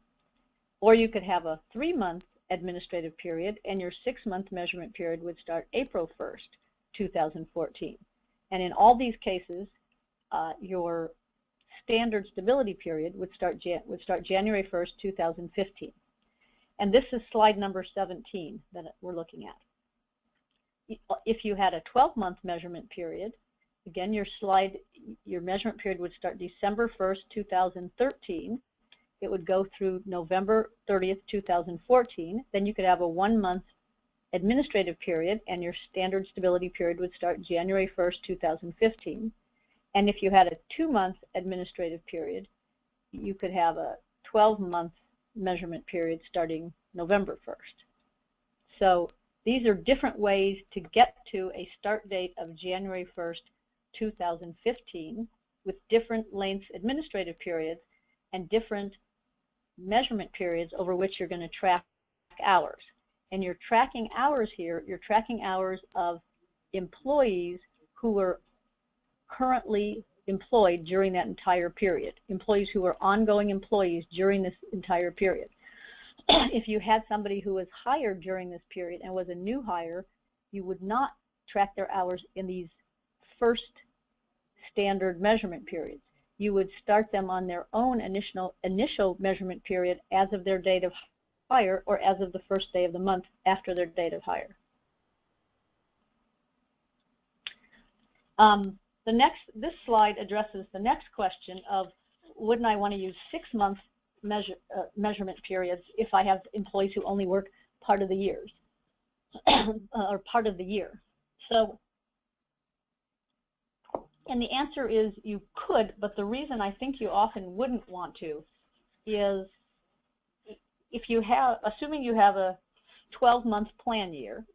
or you could have a 3-month administrative period, and your 6-month measurement period would start April 1st, 2014. And in all these cases, your standard stability period would start January 1st, 2015. And this is slide number 17 that we're looking at. If you had a 12-month measurement period, again, your measurement period would start December 1st, 2013, it would go through November 30th, 2014. Then you could have a 1-month administrative period, and your standard stability period would start January 1st, 2015. And if you had a 2-month administrative period, you could have a 12-month measurement period starting November 1st. So these are different ways to get to a start date of January 1st, 2015 with different lengths administrative periods and different measurement periods over which you're going to track hours. And you're tracking hours here, you're tracking hours of employees who were currently employed during that entire period, employees who were ongoing employees during this entire period. If you had somebody who was hired during this period and was a new hire, you would not track their hours in these first standard measurement periods. You would start them on their own initial measurement period as of their date of hire or as of the first day of the month after their date of hire. This slide addresses the next question of, wouldn't I want to use 6-month measurement periods if I have employees who only work part of the years or part of the year? So, and the answer is you could, but the reason I think you often wouldn't want to is if you have, assuming you have a 12-month plan year.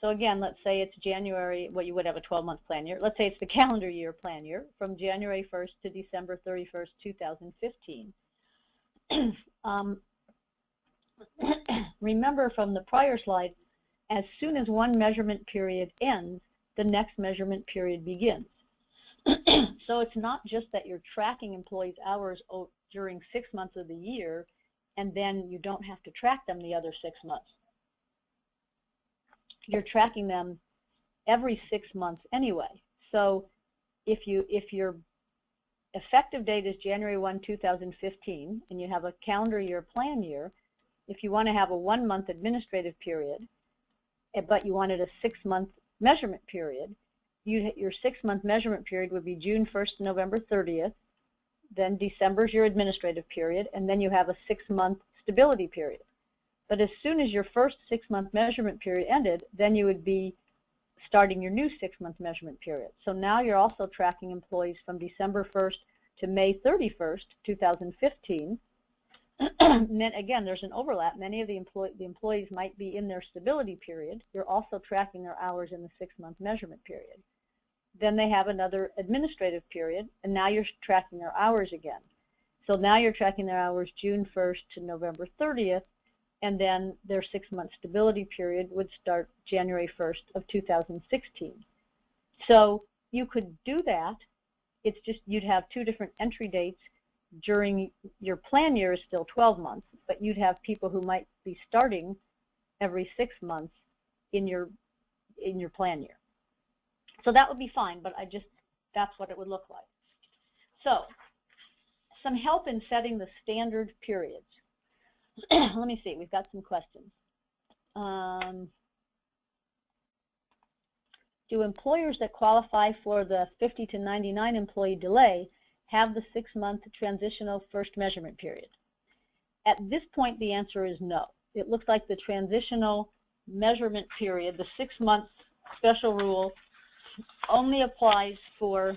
So again, let's say it's January, well, you would have a 12-month plan year. Let's say it's the calendar year plan year from January 1st to December 31st, 2015. Remember from the prior slide, as soon as one measurement period ends, the next measurement period begins. So it's not just that you're tracking employees' hours during 6 months of the year and then you don't have to track them the other 6 months. You're tracking them every 6 months anyway. So if your effective date is January 1, 2015, and you have a calendar year plan year, if you want to have a 1-month administrative period, but you wanted a 6-month measurement period, your 6-month measurement period would be June 1st to November 30th, then December's your administrative period, and then you have a 6-month stability period. But as soon as your first 6-month measurement period ended, then you would be starting your new 6-month measurement period. So now you're also tracking employees from December 1st to May 31st, 2015. And then again, there's an overlap. Many of the employees might be in their stability period. You're also tracking their hours in the 6-month measurement period. Then they have another administrative period, and now you're tracking their hours again. So now you're tracking their hours June 1st to November 30th, and then their 6-month stability period would start January 1st of 2016. So you could do that. It's just you'd have 2 different entry dates. During your plan year is still 12 months, but you'd have people who might be starting every 6 months in your plan year. So that would be fine, but that's what it would look like. So some help in setting the standard periods. Let me see, we've got some questions. Do employers that qualify for the 50 to 99 employee delay have the 6-month transitional first measurement period? At this point, the answer is no. It looks like the transitional measurement period, the 6-month special rule, only applies for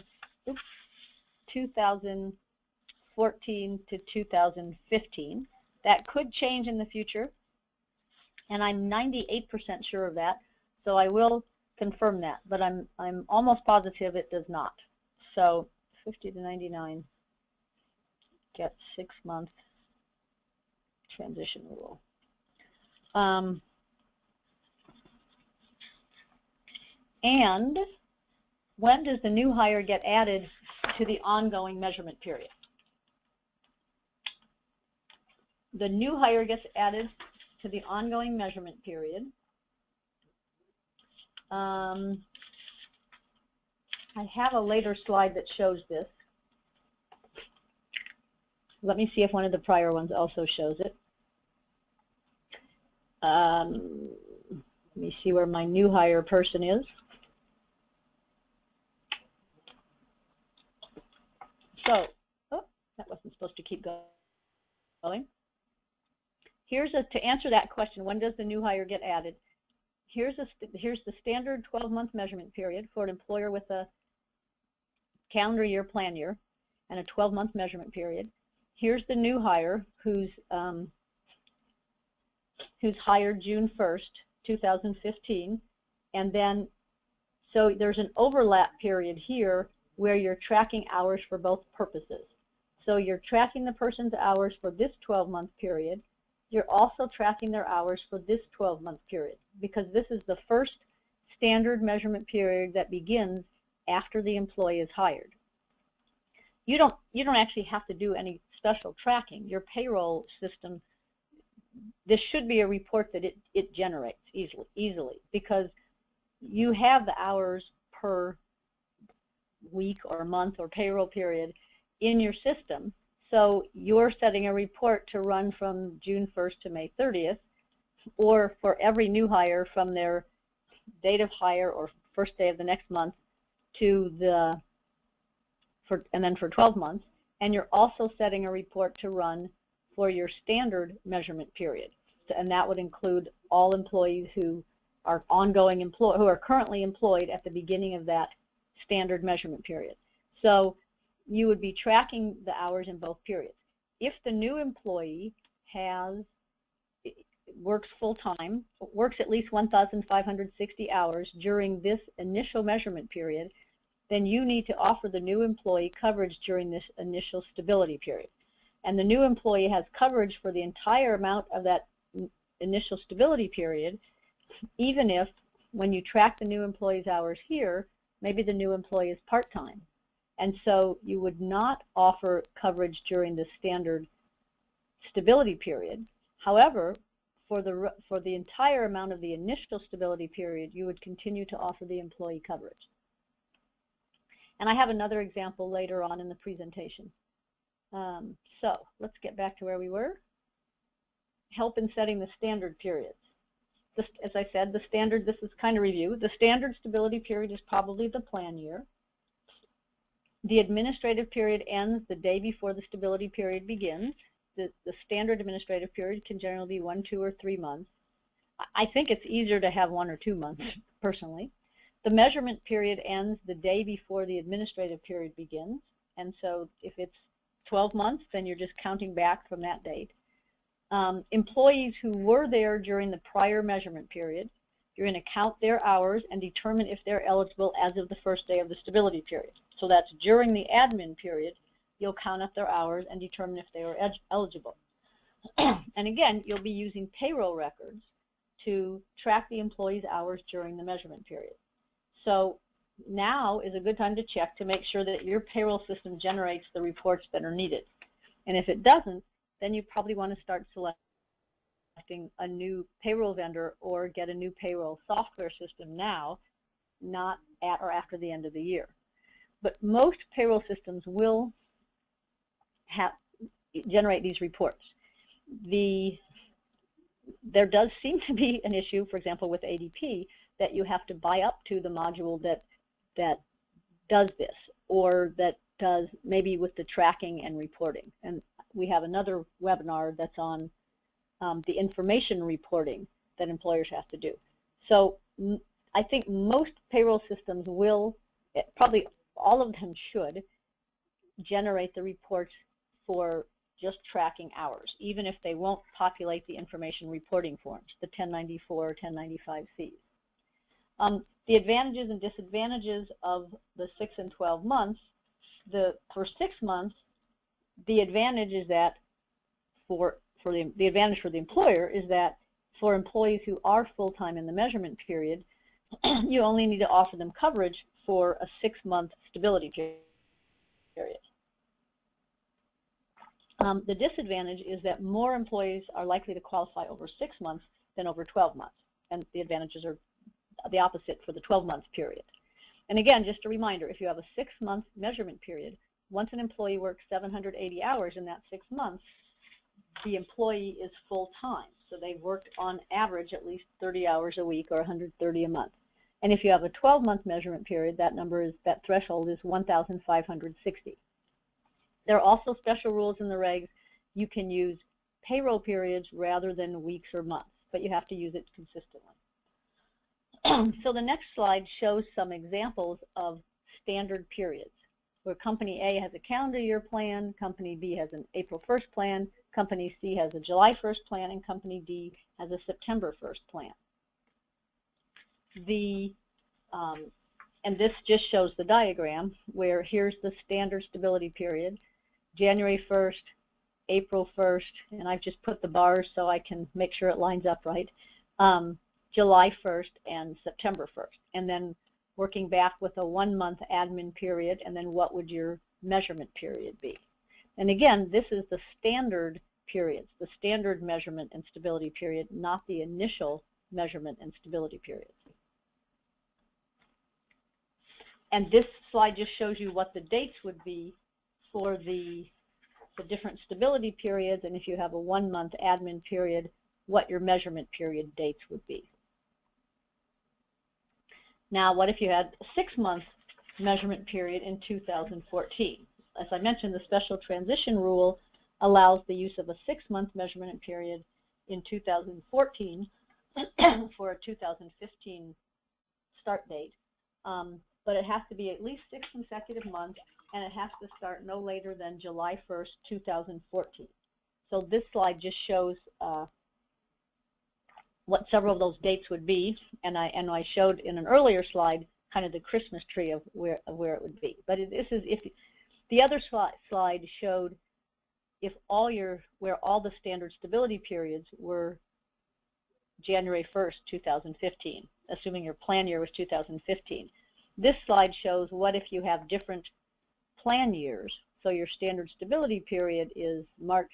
2014 to 2015. That could change in the future, and I'm 98% sure of that, so I will confirm that, but I'm almost positive it does not. So 50 to 99 gets 6-month transition rule. And when does the new hire get added to the ongoing measurement period? The new hire gets added to the ongoing measurement period. I have a later slide that shows this. Let me see if one of the prior ones also shows it. Let me see where my new hire person is. So, oh, that wasn't supposed to keep going. Here's to answer that question, when does the new hire get added? Here's the standard 12-month measurement period for an employer with a calendar year plan year and a 12-month measurement period. Here's the new hire who's hired June 1st, 2015, and then so there's an overlap period here where you're tracking hours for both purposes. So you're tracking the person's hours for this 12-month period. You're also tracking their hours for this 12-month period, because this is the first standard measurement period that begins after the employee is hired. You don't actually have to do any special tracking. Your payroll system, this should be a report that it generates easily, because you have the hours per week or month or payroll period in your system. So you're setting a report to run from June 1st to May 30th, or for every new hire from their date of hire or first day of the next month to and then for 12 months. And you're also setting a report to run for your standard measurement period, and that would include all employees who are who are currently employed at the beginning of that standard measurement period. So you would be tracking the hours in both periods. If the new employee works full-time, works at least 1,560 hours during this initial measurement period, then you need to offer the new employee coverage during this initial stability period. And the new employee has coverage for the entire amount of that initial stability period, even if when you track the new employee's hours here, maybe the new employee is part-time. And so you would not offer coverage during the standard stability period. However, for the entire amount of the initial stability period, you would continue to offer the employee coverage. And I have another example later on in the presentation. So let's get back to where we were. Help in setting the standard periods. As I said, the standard, this is kind of review. The standard stability period is probably the plan year. The administrative period ends the day before the stability period begins. The standard administrative period can generally be 1, 2, or 3 months. I think it's easier to have 1 or 2 months, personally. The measurement period ends the day before the administrative period begins, and so if it's 12 months, then you're just counting back from that date. Employees who were there during the prior measurement period, you're going to count their hours and determine if they're eligible as of the first day of the stability period. So that's during the admin period, you'll count up their hours and determine if they are eligible. And again, you'll be using payroll records to track the employee's hours during the measurement period. So now is a good time to check to make sure that your payroll system generates the reports that are needed. And if it doesn't, then you probably want to start selecting a new payroll vendor or get a new payroll software system now, not at or after the end of the year. But most payroll systems will generate these reports. There does seem to be an issue, for example, with ADP, that you have to buy up to the module that does this, or that does maybe with the tracking and reporting. And we have another webinar that's on the information reporting that employers have to do. So I think most payroll systems will, probably all of them should, generate the reports for just tracking hours, even if they won't populate the information reporting forms, the 1094 or 1095Cs. The advantages and disadvantages of the 6 and 12 months, for 6 months, the advantage is that the advantage for the employer is that for employees who are full-time in the measurement period, you only need to offer them coverage for a 6-month stability period. The disadvantage is that more employees are likely to qualify over 6 months than over 12 months, and the advantages are the opposite for the 12-month period. And again, just a reminder, if you have a 6-month measurement period, once an employee works 780 hours in that 6 months, the employee is full-time. So they've worked on average at least 30 hours a week or 130 a month. And if you have a 12-month measurement period, that threshold is 1,560. There are also special rules in the regs. You can use payroll periods rather than weeks or months, but you have to use it consistently. So the next slide shows some examples of standard periods, where company A has a calendar year plan, company B has an April 1st plan, company C has a July 1st plan, and company D has a September 1st plan. And this just shows the diagram where here's the standard stability period, January 1st, April 1st, and I've just put the bars so I can make sure it lines up right, July 1st and September 1st, and then working back with a 1-month admin period, and then what would your measurement period be? And again, this is the standard periods, the standard measurement and stability period, not the initial measurement and stability periods. And this slide just shows you what the dates would be for the different stability periods, and if you have a 1-month admin period, what your measurement period dates would be. Now, what if you had a 6-month measurement period in 2014? As I mentioned, the special transition rule allows the use of a 6-month measurement period in 2014 for a 2015 start date. But it has to be at least 6 consecutive months, and it has to start no later than July 1st, 2014. So this slide just shows what several of those dates would be, and I showed in an earlier slide kind of the Christmas tree of where it would be. But this is if the other slide showed if where all the standard stability periods were January 1st, 2015, assuming your plan year was 2015. This slide shows what if you have different plan years. So your standard stability period is March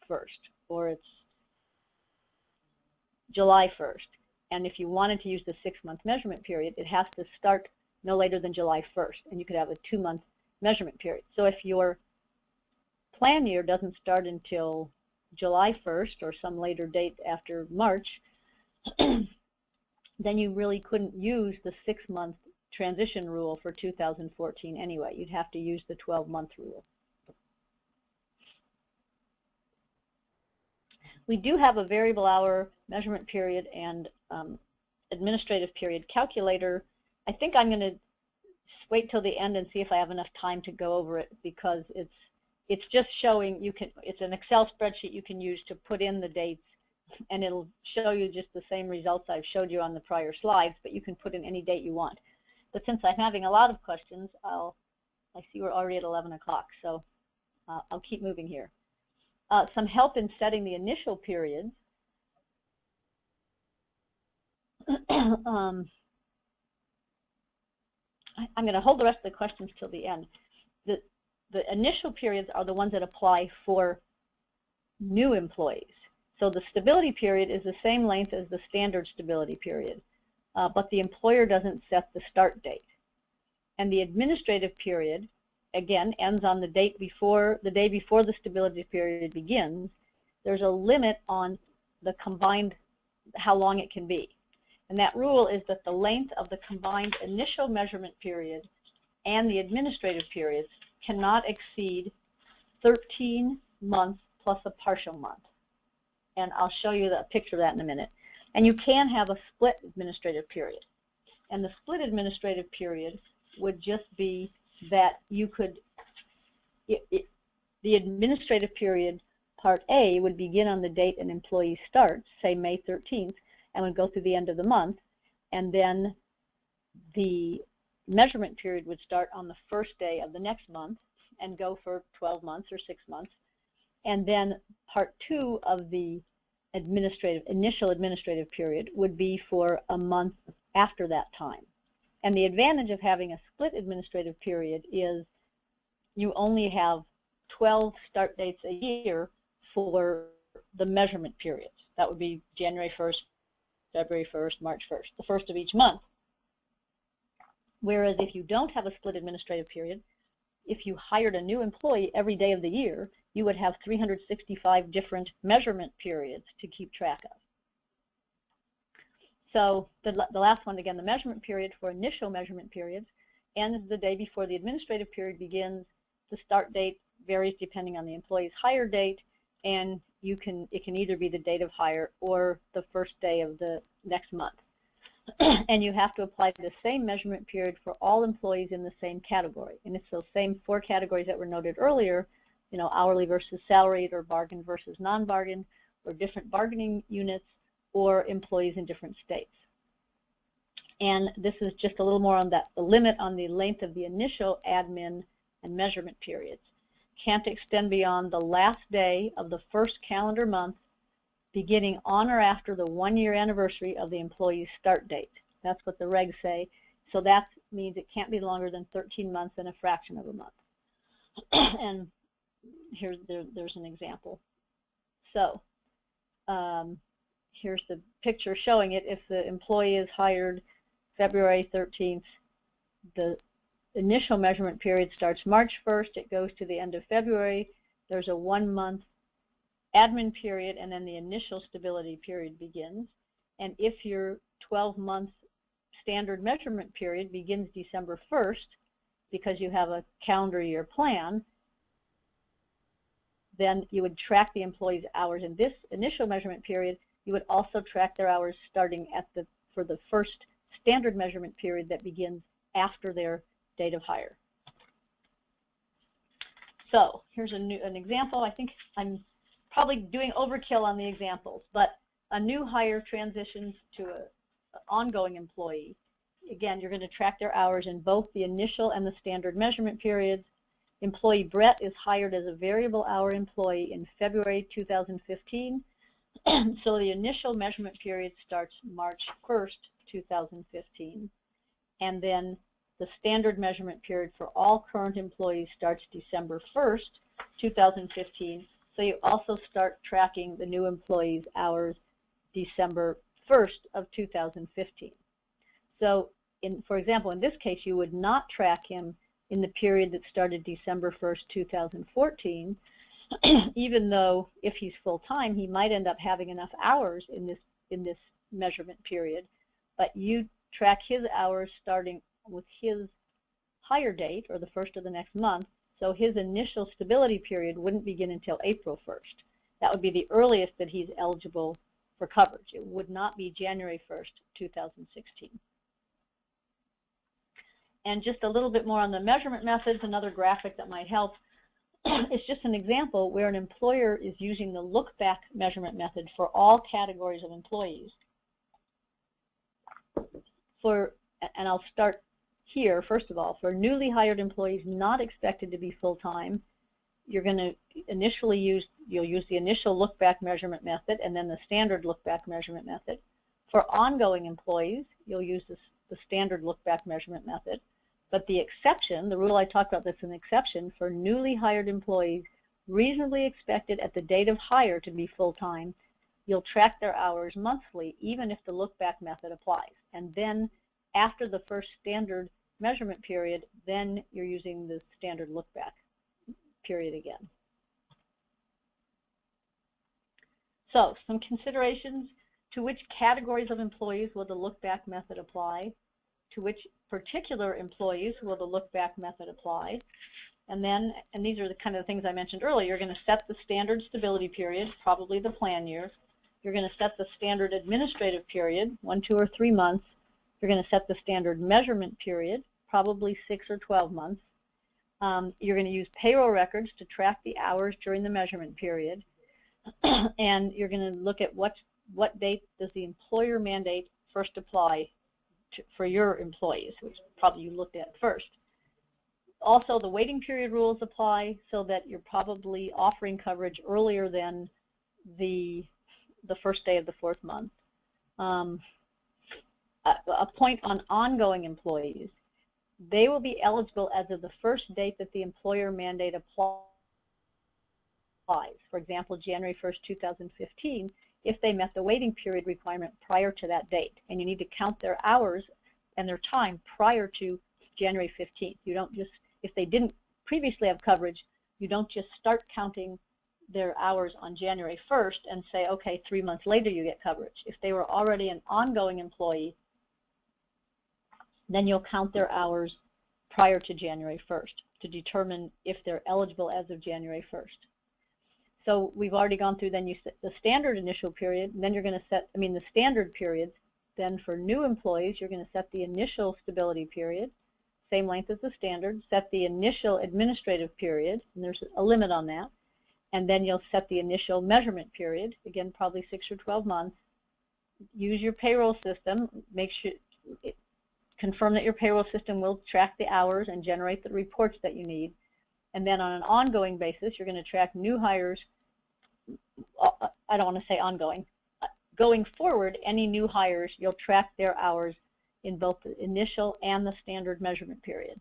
1st, or it's July 1st. And if you wanted to use the 6-month measurement period, it has to start no later than July 1st, and you could have a 2-month measurement period. So if your plan year doesn't start until July 1st or some later date after March, then you really couldn't use the 6-month transition rule for 2014 anyway. You'd have to use the 12-month rule. We do have a variable hour measurement period and administrative period calculator. I think I'm going to wait till the end and see if I have enough time to go over it, because it's just showing it's an Excel spreadsheet you can use to put in the dates, and it'll show you just the same results I've showed you on the prior slides, but you can put in any date you want. But since I'm having a lot of questions, I see we're already at 11 o'clock, so I'll keep moving here. Some help in setting the initial periods. I'm going to hold the rest of the questions till the end. The initial periods are the ones that apply for new employees. So the stability period is the same length as the standard stability period, but the employer doesn't set the start date. And the administrative period, again, ends on the day before the stability period begins. There's a limit on the combined, how long it can be. And that rule is that the length of the combined initial measurement period and the administrative periods cannot exceed 13 months plus a partial month. And I'll show you a picture of that in a minute. And you can have a split administrative period. And the split administrative period would just be that you could, the administrative period, Part A, would begin on the date an employee starts, say May 13th, and would go through the end of the month. And then the measurement period would start on the first day of the next month and go for 12 months or 6 months. And then Part 2 of the initial administrative period would be for a month after that time. And the advantage of having a split administrative period is you only have 12 start dates a year for the measurement periods. That would be January 1st, February 1st, March 1st, the first of each month. Whereas if you don't have a split administrative period, if you hired a new employee every day of the year, you would have 365 different measurement periods to keep track of. So the last one, again, the measurement period for initial measurement periods ends the day before the administrative period begins. The start date varies depending on the employee's hire date, and it can either be the date of hire or the first day of the next month. And you have to apply the same measurement period for all employees in the same category. And it's those same 4 categories that were noted earlier, you know, hourly versus salaried, or bargain versus non-bargain, or different bargaining units, or employees in different states. And this is just a little more on that, the limit on the length of the initial admin and measurement periods. Can't extend beyond the last day of the first calendar month beginning on or after the 1-year anniversary of the employee's start date. That's what the regs say. So that means it can't be longer than 13 months and a fraction of a month. And there's an example. So here's the picture showing it. If the employee is hired February 13th, the initial measurement period starts March 1st. It goes to the end of February. There's a 1-month admin period, and then the initial stability period begins. And if your 12-month standard measurement period begins December 1st, because you have a calendar year plan, then you would track the employee's hours in this initial measurement period. You would also track their hours starting for the first standard measurement period that begins after their date of hire. So here's an example. I think I'm probably doing overkill on the examples, but a new hire transitions to an ongoing employee. Again, you're going to track their hours in both the initial and the standard measurement periods. Employee Brett is hired as a variable hour employee in February 2015. So the initial measurement period starts March 1st, 2015. And then the standard measurement period for all current employees starts December 1st, 2015. So you also start tracking the new employee's hours December 1st of 2015. So for example, in this case, you would not track him in the period that started December 1st, 2014, even though if he's full-time, he might end up having enough hours in this measurement period. But you track his hours starting with his hire date, or the first of the next month, so his initial stability period wouldn't begin until April 1st. That would be the earliest that he's eligible for coverage. It would not be January 1st, 2016. And just a little bit more on the measurement methods, another graphic that might help. It's just an example where an employer is using the look-back measurement method for all categories of employees. And I'll start here, first of all. For newly hired employees not expected to be full-time, you're going to you'll use the initial look-back measurement method and then the standard look-back measurement method. For ongoing employees, you'll use the standard look-back measurement method. But the exception, the rule I talked about that's an exception, for newly hired employees reasonably expected at the date of hire to be full-time, you'll track their hours monthly even if the look-back method applies. And then after the first standard measurement period, then you're using the standard look-back period again. So some considerations: to which categories of employees will the look-back method apply? To which particular employees will the look-back method apply? And these are the kind of things I mentioned earlier. You're going to set the standard stability period, probably the plan year. You're going to set the standard administrative period, 1, 2, or 3 months. You're going to set the standard measurement period, probably 6 or 12 months. You're going to use payroll records to track the hours during the measurement period. And you're going to look at what date does the employer mandate first apply for your employees, which probably you looked at first. Also, the waiting period rules apply, so that you're probably offering coverage earlier than the first day of the 4th month. A point on ongoing employees: they will be eligible as of the first date that the employer mandate applies. For example, January 1st, 2015, if they met the waiting period requirement prior to that date. And you need to count their hours and their time prior to January 15th. You don't just, if they didn't previously have coverage, you don't just start counting their hours on January 1st and say, okay, 3 months later you get coverage. If they were already an ongoing employee, then you'll count their hours prior to January 1st to determine if they're eligible as of January 1st. So we've already gone through, then you set the standard initial period, and then you're going to set, the standard periods. Then for new employees, you're going to set the initial stability period, same length as the standard, set the initial administrative period, and there's a limit on that, and then you'll set the initial measurement period, again, probably 6 or 12 months. Use your payroll system, confirm that your payroll system will track the hours and generate the reports that you need. And then on an ongoing basis, you're going to track new hires. I don't want to say ongoing. Going forward, any new hires, you'll track their hours in both the initial and the standard measurement period.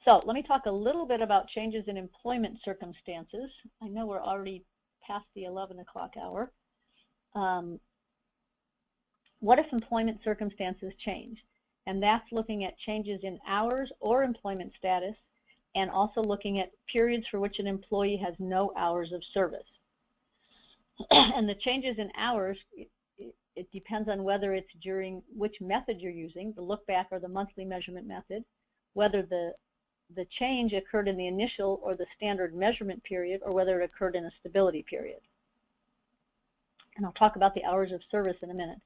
So let me talk a little bit about changes in employment circumstances. I know we're already past the 11 o'clock hour. What if employment circumstances change? And that's looking at changes in hours or employment status, and also looking at periods for which an employee has no hours of service. And the changes in hours, it depends on whether it's during which method you're using, the look back or the monthly measurement method, whether the change occurred in the initial or the standard measurement period, or whether it occurred in a stability period. And I'll talk about the hours of service in a minute.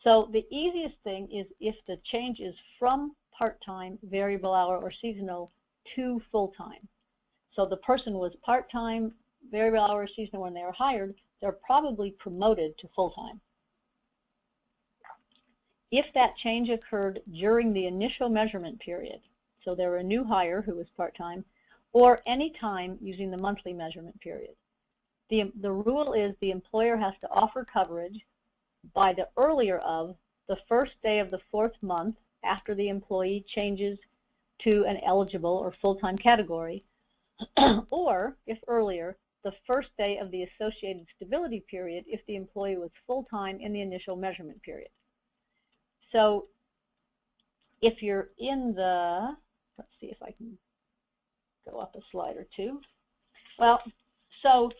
So the easiest thing is if the change is from part-time, variable hour, or seasonal to full-time. So the person was part-time, variable hour, seasonal when they were hired, they're probably promoted to full-time. If that change occurred during the initial measurement period, so they were a new hire who was part-time, or any time using the monthly measurement period, the rule is the employer has to offer coverage by the earlier of the first day of the 4th month after the employee changes to an eligible or full-time category, or, if earlier, the first day of the associated stability period if the employee was full-time in the initial measurement period. So if you're in the, let's see if I can go up a slide or two. Well, so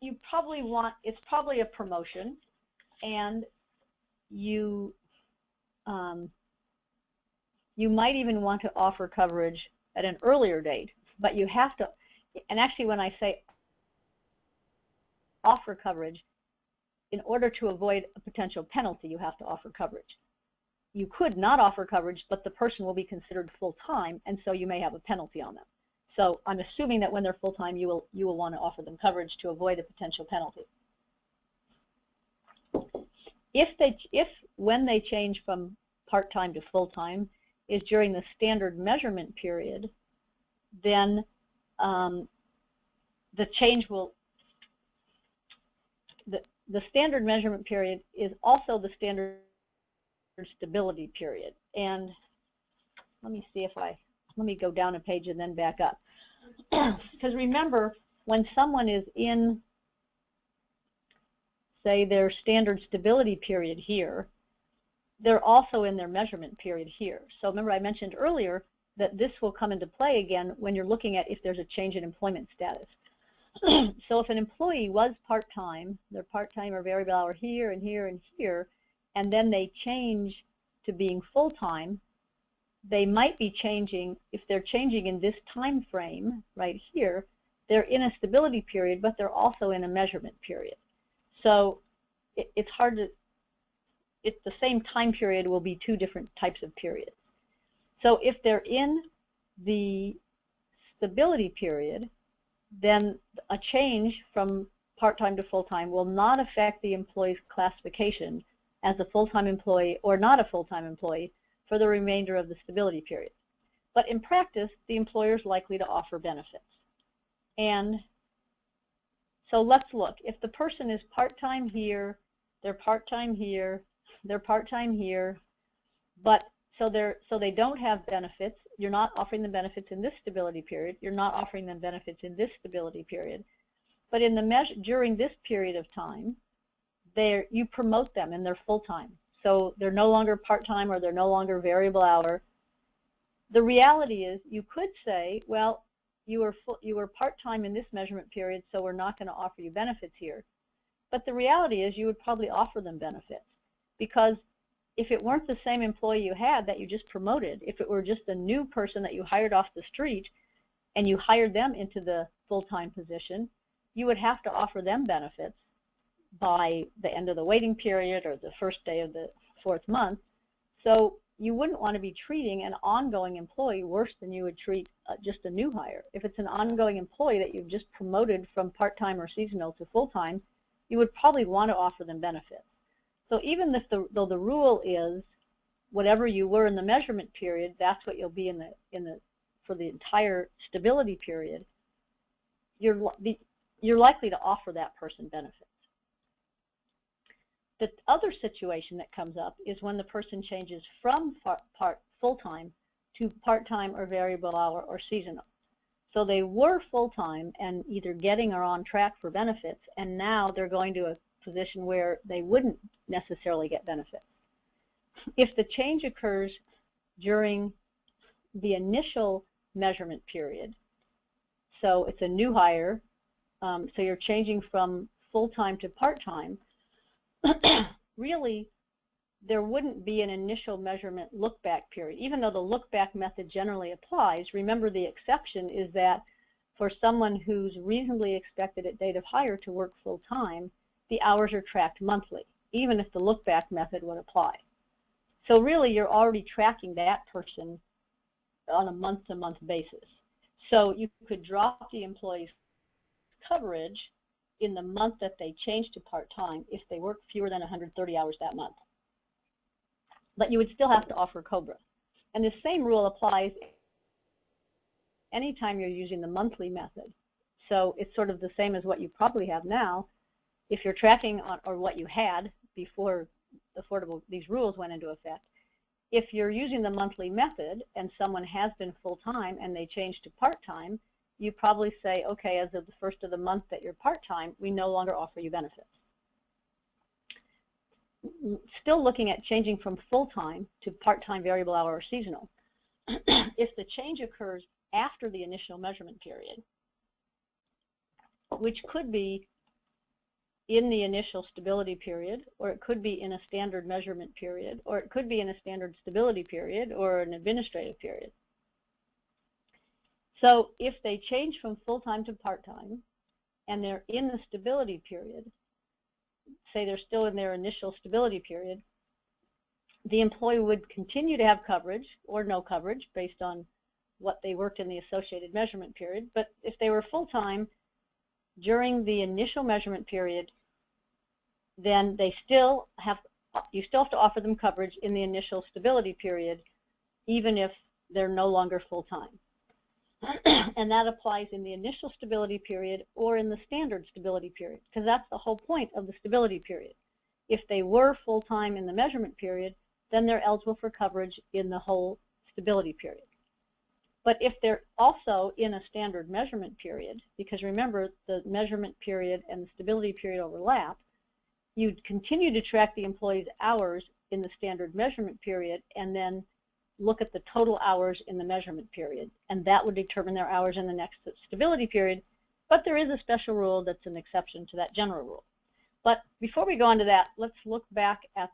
you probably want, it's probably a promotion, and you might even want to offer coverage at an earlier date, but you have to, and actually when I say offer coverage, in order to avoid a potential penalty, you have to offer coverage. You could not offer coverage, but the person will be considered full-time, and so you may have a penalty on them. So I'm assuming that when they're full-time, you will want to offer them coverage to avoid a potential penalty. If when they change from part-time to full-time is during the standard measurement period, then the change will, the standard measurement period is also the standard stability period. And let me see if let me go down a page and then back up. Because remember, when someone is in, say, their standard stability period here, they're also in their measurement period here. So remember I mentioned earlier that this will come into play again when you're looking at if there's a change in employment status. So if an employee was part-time, they're part-time or variable hour here and here and here, and then they change to being full-time, they might be changing, if they're changing in this time frame right here, they're in a stability period, but they're also in a measurement period. So it's hard to, it's the same time period will be two different types of periods. So if they're in the stability period, then a change from part-time to full-time will not affect the employee's classification as a full-time employee or not a full-time employee for the remainder of the stability period. But in practice, the employer is likely to offer benefits. And so let's look. If the person is part-time here, they're part-time here, they're part-time here, but so they don't have benefits. You're not offering them benefits in this stability period. You're not offering them benefits in this stability period. But in the during this period of time, you promote them and they're full-time. So they're no longer part-time or they're no longer variable hour. The reality is you could say, well, you were part-time in this measurement period, so we're not going to offer you benefits here. But the reality is you would probably offer them benefits, because if it weren't the same employee you had that you just promoted, if it were just a new person that you hired off the street, and you hired them into the full-time position, you would have to offer them benefits by the end of the waiting period or the first day of the 4th month. So you wouldn't want to be treating an ongoing employee worse than you would treat just a new hire. If it's an ongoing employee that you've just promoted from part-time or seasonal to full-time, you would probably want to offer them benefits. So even if though the rule is whatever you were in the measurement period, that's what you'll be for the entire stability period, you're likely to offer that person benefits. The other situation that comes up is when the person changes from full-time to part-time or variable hour or seasonal. So they were full-time and either getting or on track for benefits, and now they're going to a position where they wouldn't necessarily get benefits. If the change occurs during the initial measurement period, so it's a new hire, so you're changing from full-time to part-time, really there wouldn't be an initial measurement look-back period. Even though the look-back method generally applies, remember the exception is that for someone who's reasonably expected at date of hire to work full-time, the hours are tracked monthly, even if the look-back method would apply. So really you're already tracking that person on a month-to-month basis. So you could drop the employee's coverage in the month that they change to part-time if they work fewer than 130 hours that month. But you would still have to offer COBRA. And the same rule applies anytime you're using the monthly method. So it's sort of the same as what you probably have now. If you're tracking on, or what you had before these rules went into effect, if you're using the monthly method and someone has been full-time and they change to part-time, you probably say, okay, as of the first of the month that you're part-time, we no longer offer you benefits. Still looking at changing from full-time to part-time, variable hour, or seasonal. If the change occurs after the initial measurement period, which could be in the initial stability period, or it could be in a standard measurement period, or it could be in a standard stability period or an administrative period. So if they change from full-time to part-time and they're in the stability period, say they're still in their initial stability period, the employee would continue to have coverage or no coverage based on what they worked in the associated measurement period. But if they were full-time during the initial measurement period, then you still have to offer them coverage in the initial stability period, even if they're no longer full-time. And that applies in the initial stability period or in the standard stability period, because that's the whole point of the stability period. If they were full-time in the measurement period, then they're eligible for coverage in the whole stability period. But if they're also in a standard measurement period, because remember the measurement period and the stability period overlap, you'd continue to track the employee's hours in the standard measurement period and then look at the total hours in the measurement period, and that would determine their hours in the next stability period. But there is a special rule that's an exception to that general rule. But before we go on to that, let's look back at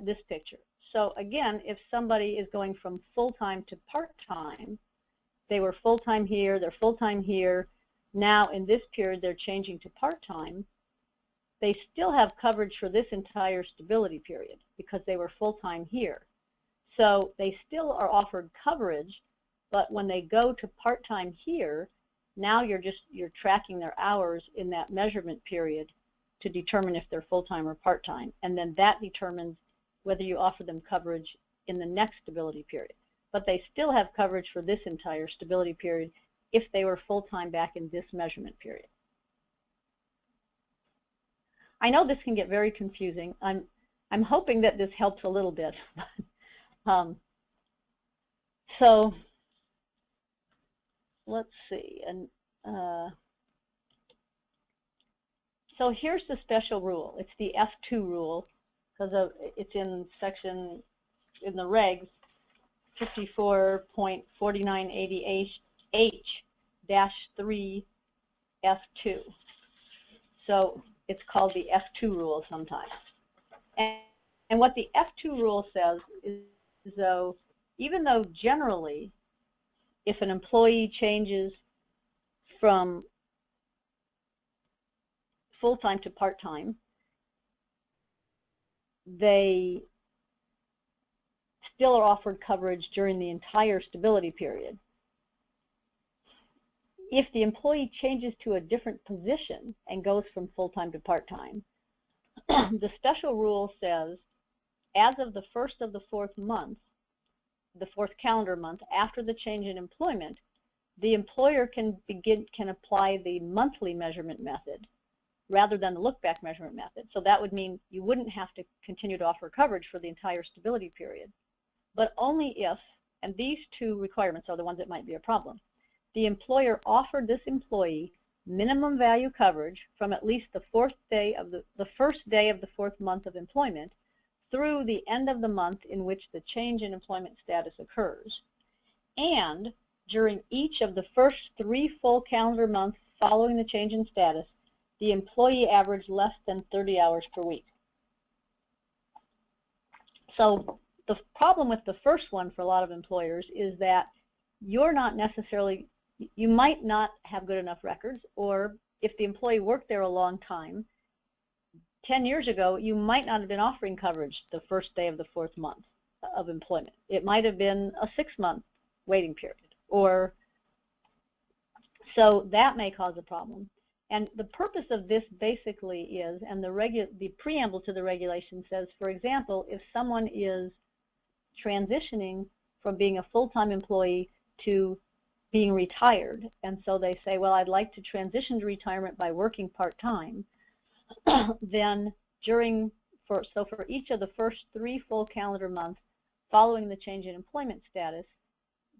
this picture. So again, if somebody is going from full-time to part-time, they were full-time here, they're full-time here, now in this period they're changing to part-time, they still have coverage for this entire stability period because they were full-time here. So they still are offered coverage, but when they go to part-time here, now you're tracking their hours in that measurement period to determine if they're full-time or part-time, and then that determines whether you offer them coverage in the next stability period. But they still have coverage for this entire stability period if they were full-time back in this measurement period. I know this can get very confusing. I'm hoping that this helps a little bit. So let's see, and so here's the special rule. It's the F2 rule, because it's in the regs 54.4980H-3 F2. It's called the F2 rule sometimes. And what the F2 rule says is, though, even though generally if an employee changes from full-time to part-time, they still are offered coverage during the entire stability period. If the employee changes to a different position and goes from full-time to part-time, the special rule says, as of the first of the fourth month, the fourth calendar month after the change in employment, the employer can apply the monthly measurement method rather than the look-back measurement method. So that would mean you wouldn't have to continue to offer coverage for the entire stability period, but only if, and these two requirements are the ones that might be a problem, the employer offered this employee minimum value coverage from at least the first day of the fourth month of employment through the end of the month in which the change in employment status occurs, and during each of the first 3 full calendar months following the change in status, the employee averaged less than 30 hours per week. So the problem with the first one for a lot of employers is that you're not necessarily, you might not have good enough records, or if the employee worked there a long time, 10 years ago, you might not have been offering coverage the first day of the fourth month of employment. It might have been a 6-month waiting period, or so that may cause a problem. And the purpose of this basically is, and the preamble to the regulation says, for example, if someone is transitioning from being a full-time employee to being retired, and so they say, well, I'd like to transition to retirement by working part-time, then for each of the first 3 full calendar months following the change in employment status,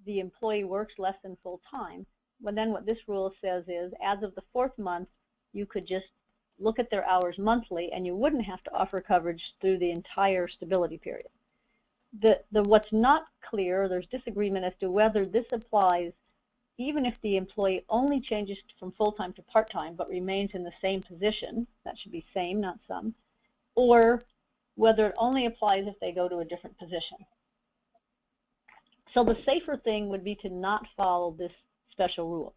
the employee works less than full-time. Well, then what this rule says is, as of the 4th month, you could just look at their hours monthly, and you wouldn't have to offer coverage through the entire stability period. What's not clear, there's disagreement as to whether this applies even if the employee only changes from full-time to part-time but remains in the same position. That should be same, not some, or whether it only applies if they go to a different position. So the safer thing would be to not follow this special rule,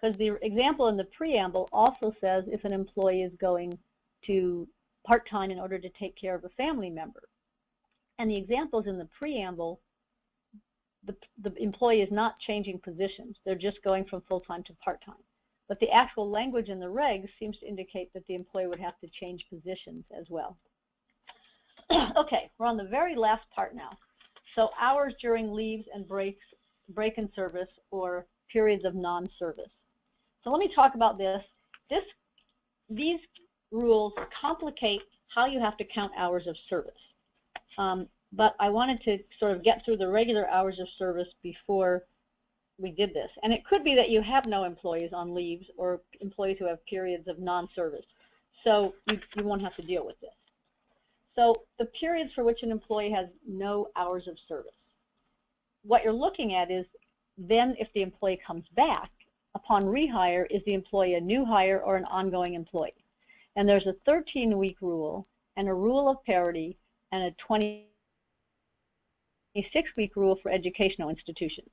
because the example in the preamble also says if an employee is going to part-time in order to take care of a family member. And the examples in the preamble, the employee is not changing positions. They're just going from full-time to part-time. But the actual language in the regs seems to indicate that the employee would have to change positions as well. Okay, we're on the very last part now. So hours during leaves and breaks, break in service, or periods of non-service. So let me talk about this. These rules complicate how you have to count hours of service. But I wanted to sort of get through the regular hours of service before we did this. And it could be that you have no employees on leaves or employees who have periods of non-service. So you won't have to deal with this. So the periods for which an employee has no hours of service. What you're looking at is then if the employee comes back, upon rehire, is the employee a new hire or an ongoing employee? And there's a 13-week rule and a rule of parity and a 26-week rule for educational institutions.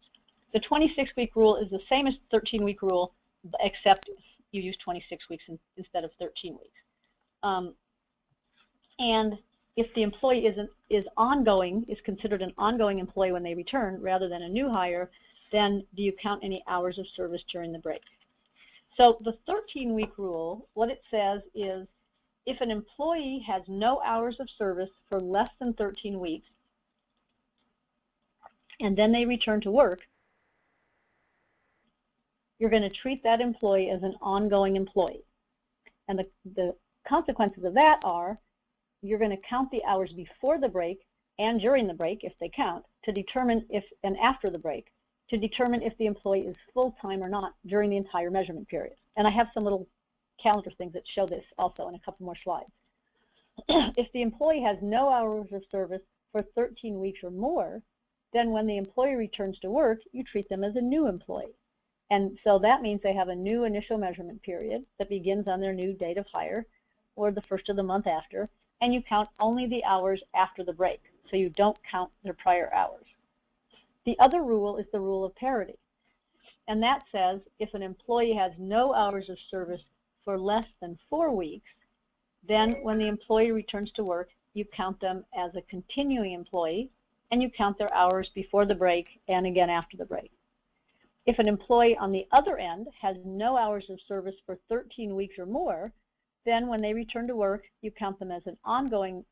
The 26-week rule is the same as the 13-week rule, except you use 26 weeks instead of 13 weeks. And if the employee is considered an ongoing employee when they return rather than a new hire, then do you count any hours of service during the break? So the 13-week rule, what it says is if an employee has no hours of service for less than 13 weeks, and then they return to work, you're going to treat that employee as an ongoing employee. And the consequences of that are you're going to count the hours before the break and during the break, if they count, to determine if, and after the break, to determine if the employee is full-time or not during the entire measurement period. And I have some little calendar things that show this also in a couple more slides. If the employee has no hours of service for 13 weeks or more, then when the employee returns to work, you treat them as a new employee. And so that means they have a new initial measurement period that begins on their new date of hire or the first of the month after, and you count only the hours after the break, so you don't count their prior hours. The other rule is the rule of parity. and that says if an employee has no hours of service for less than 4 weeks, then when the employee returns to work, you count them as a continuing employee, and you count their hours before the break and again after the break. If an employee on the other end has no hours of service for 13 weeks or more, then when they return to work, you count them as an ongoing,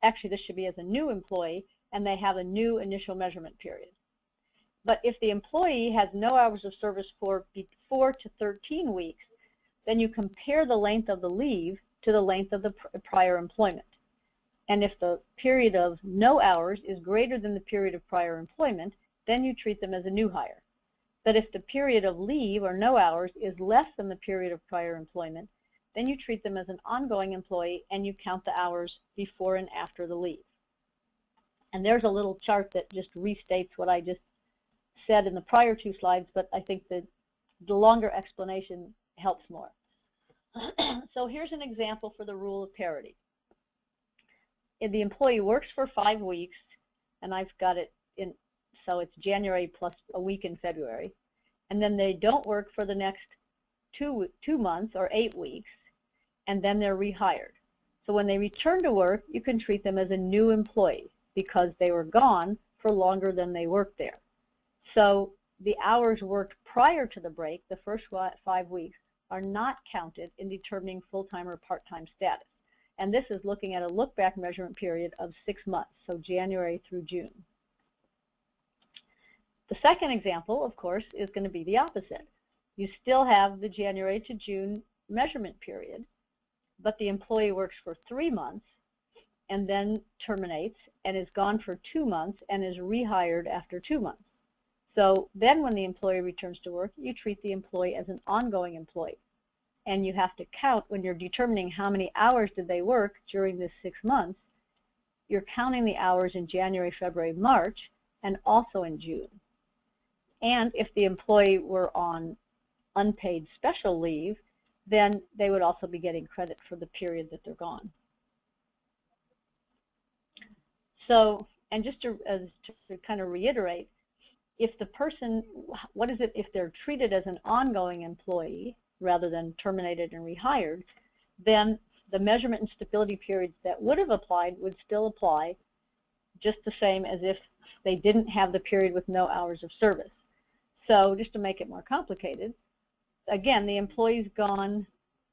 actually this should be as a new employee, and they have a new initial measurement period. But if the employee has no hours of service for 4 to 13 weeks, then you compare the length of the leave to the length of the prior employment. And if the period of no hours is greater than the period of prior employment, then you treat them as a new hire. But if the period of leave or no hours is less than the period of prior employment, then you treat them as an ongoing employee and you count the hours before and after the leave. And there's a little chart that just restates what I just said in the prior 2 slides, but I think that the longer explanation helps more. So here's an example for the rule of parity. If the employee works for 5 weeks, and I've got it in, so it's January plus a week in February, and then they don't work for the next 2 months or 8 weeks, and then they're rehired. So when they return to work, you can treat them as a new employee because they were gone for longer than they worked there. So the hours worked prior to the break, the first 5 weeks, are not counted in determining full-time or part-time status. And this is looking at a look-back measurement period of 6 months, so January through June. The second example, of course, is going to be the opposite. You still have the January to June measurement period, but the employee works for 3 months and then terminates and is gone for 2 months and is rehired after 2 months. So then when the employee returns to work, you treat the employee as an ongoing employee. And you have to count when you're determining how many hours did they work during this 6 months. You're counting the hours in January, February, March, and also in June. And if the employee were on unpaid special leave, then they would also be getting credit for the period that they're gone. So, and just to kind of reiterate, if the person, what is it if they're treated as an ongoing employee rather than terminated and rehired, then the measurement and stability periods that would have applied would still apply just the same as if they didn't have the period with no hours of service. So just to make it more complicated, again, the employee's gone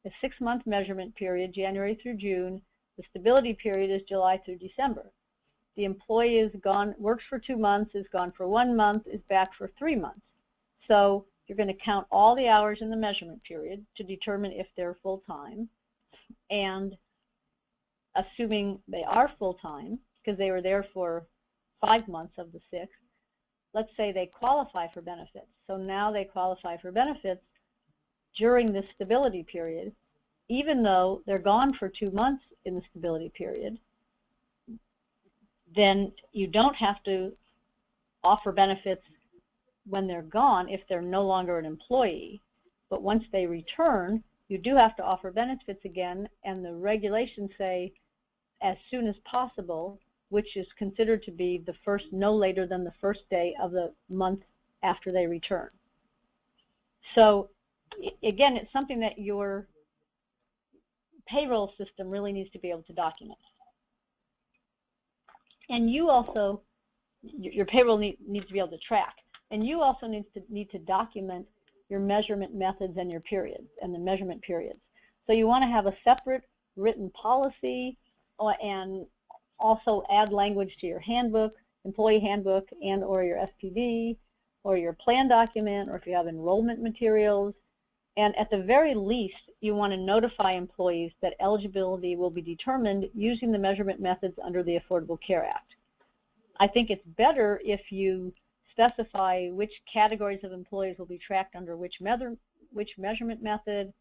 a 6-month measurement period, January through June. The stability period is July through December. The employee is gone, works for 2 months, is gone for 1 month, is back for 3 months. So you're going to count all the hours in the measurement period to determine if they're full-time. And assuming they are full-time, because they were there for 5 months of the 6, let's say they qualify for benefits. So now they qualify for benefits during the stability period, even though they're gone for 2 months in the stability period. Then you don't have to offer benefits when they're gone if they're no longer an employee. But once they return, you do have to offer benefits again, and the regulations say as soon as possible, which is considered to be the first, no later than the first day of the month after they return. So again, it's something that your payroll system really needs to be able to document. And you also, your payroll needs to be able to track. And you also need to document your measurement methods and your periods and the measurement periods. So you want to have a separate written policy and also add language to your handbook, employee handbook, and or your FPV or your plan document, or if you have enrollment materials. And at the very least, you want to notify employees that eligibility will be determined using the measurement methods under the Affordable Care Act. I think it's better if you specify which categories of employees will be tracked under which measurement method,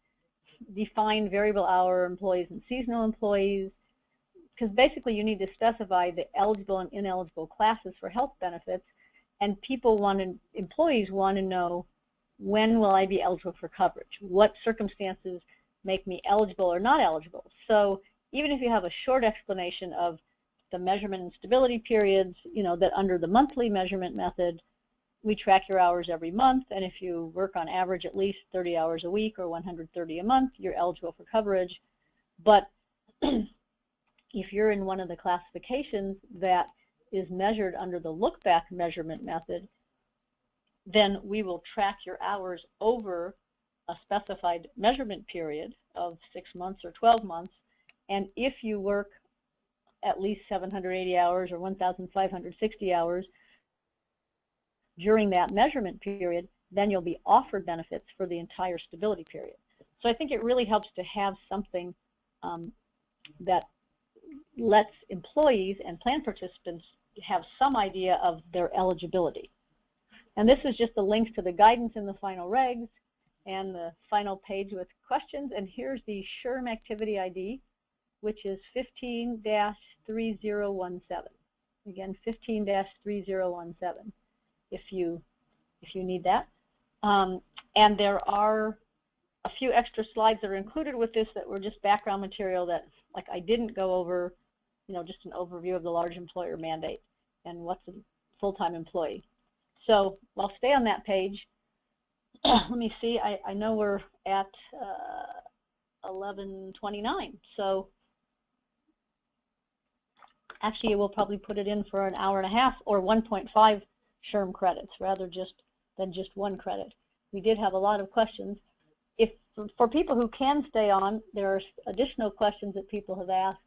define variable hour employees and seasonal employees, because basically you need to specify the eligible and ineligible classes for health benefits, and employees want to know, when will I be eligible for coverage? What circumstances make me eligible or not eligible? So even if you have a short explanation of the measurement and stability periods, you know, that under the monthly measurement method, we track your hours every month, and if you work on average at least 30 hours a week or 130 a month, you're eligible for coverage. But if you're in one of the classifications that is measured under the look-back measurement method, then we will track your hours over a specified measurement period of 6 months or 12 months, and if you work at least 780 hours or 1,560 hours during that measurement period, then you'll be offered benefits for the entire stability period. So I think it really helps to have something that lets employees and plan participants have some idea of their eligibility. And this is just the links to the guidance in the final regs and the final page with questions. And here's the SHRM activity ID, which is 15-3017. Again, 15-3017. If you need that. And there are a few extra slides that are included with this that were just background material that, like, I didn't go over, just an overview of the large employer mandate and what's a full-time employee. So I'll stay on that page. Let me see, I know we're at 11:29, so actually we'll probably put it in for an hour and a half or 1.5 SHRM credits rather than just one credit. We did have a lot of questions. If for people who can stay on, there are additional questions that people have asked.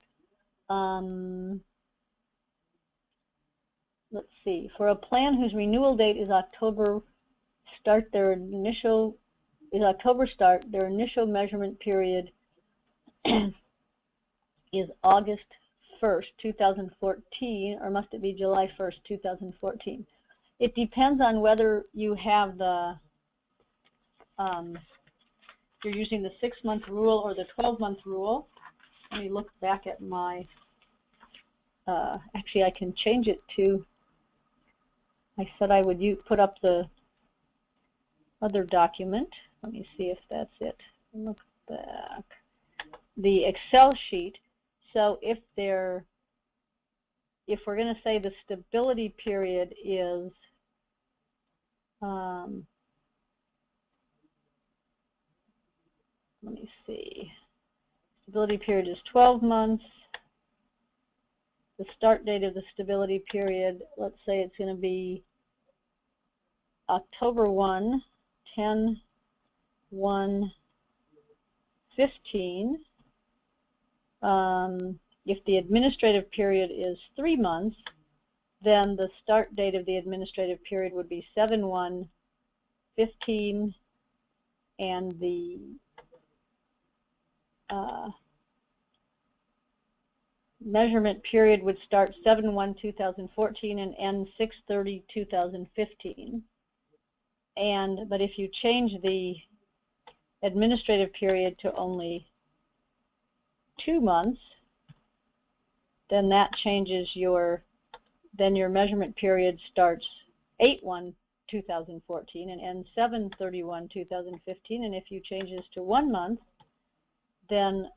Let's see. For a plan whose renewal date is October start, their initial measurement period is August 1st, 2014, or must it be July 1st, 2014? It depends on whether you have the, you're using the 6-month rule or the 12-month rule. Let me look back at my, actually I can change it to, I said I would put up the other document. Let me see if that's it. Look back. The Excel sheet. So if we're going to say the stability period is let me see. Stability period is 12 months. The start date of the stability period, let's say it's going to be October 1, 10/1/15. If the administrative period is 3 months, then the start date of the administrative period would be 7/1/15, and the measurement period would start 7/1/2014 and end 6/30/2015. But if you change the administrative period to only 2 months, then that changes your measurement period starts 8/1/2014 and ends 7/31/2015. And if you change this to 1 month, then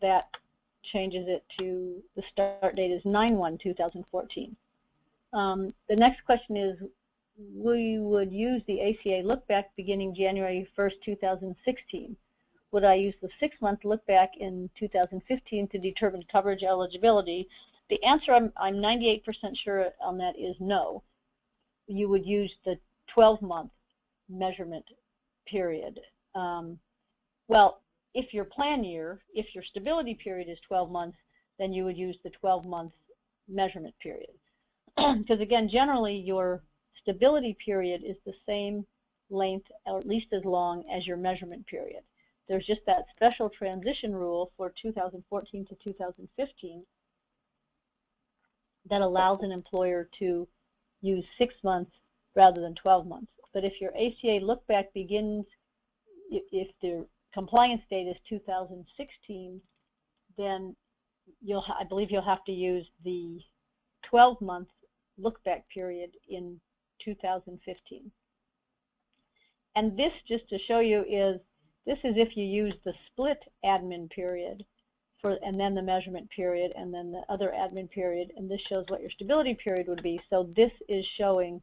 that changes it to the start date is 9/1/2014. The next question is, we would use the ACA look back beginning January 1st, 2016. Would I use the 6-month look back in 2015 to determine coverage eligibility? The answer, I'm 98% sure on that, is no. You would use the 12-month measurement period. Well, if your plan year, if your stability period is 12 months, then you would use the 12-month measurement period. Because again, generally your stability period is the same length, or at least as long, as your measurement period. There's just that special transition rule for 2014 to 2015 that allows an employer to use 6 months rather than 12 months. But if your ACA look back begins, if the compliance date is 2016, then I believe you'll have to use the 12-month look back period in 2015. And this, just to show you, this is if you use the split admin period and then the measurement period and then the other admin period, and this shows what your stability period would be. So this is showing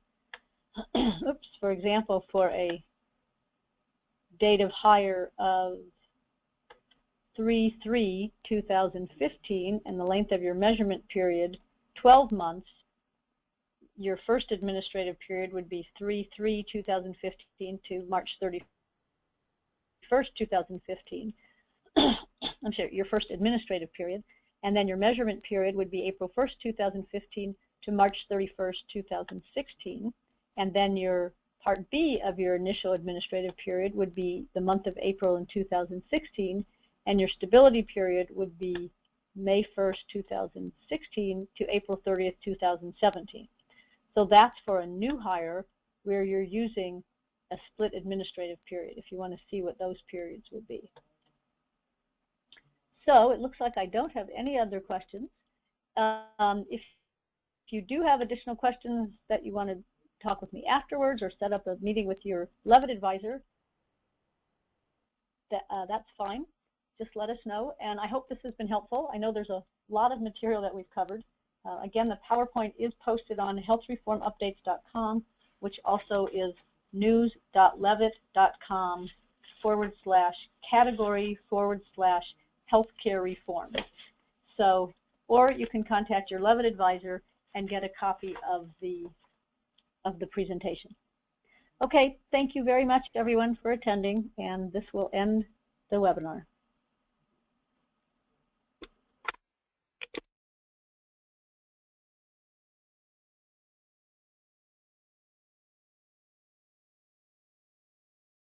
oops, for example, for a date of hire of 3/3/2015 and the length of your measurement period 12 months, your first administrative period would be 3/3/2015 to March 31st, 2015. I'm sorry, your first administrative period, and then your measurement period would be April 1st, 2015 to March 31st, 2016, and then your Part B of your initial administrative period would be the month of April in 2016, and your stability period would be May 1st, 2016 to April 30th, 2017. So that's for a new hire where you're using a split administrative period, if you want to see what those periods would be. So it looks like I don't have any other questions. If you do have additional questions that you want to talk with me afterwards or set up a meeting with your Leavitt advisor, that's fine. Just let us know, and I hope this has been helpful. I know there's a lot of material that we've covered. Again, the PowerPoint is posted on healthreformupdates.com, which also is news.leavitt.com/category/healthcare reform. So, or you can contact your Leavitt advisor and get a copy of the presentation. Okay, thank you very much everyone for attending, and this will end the webinar.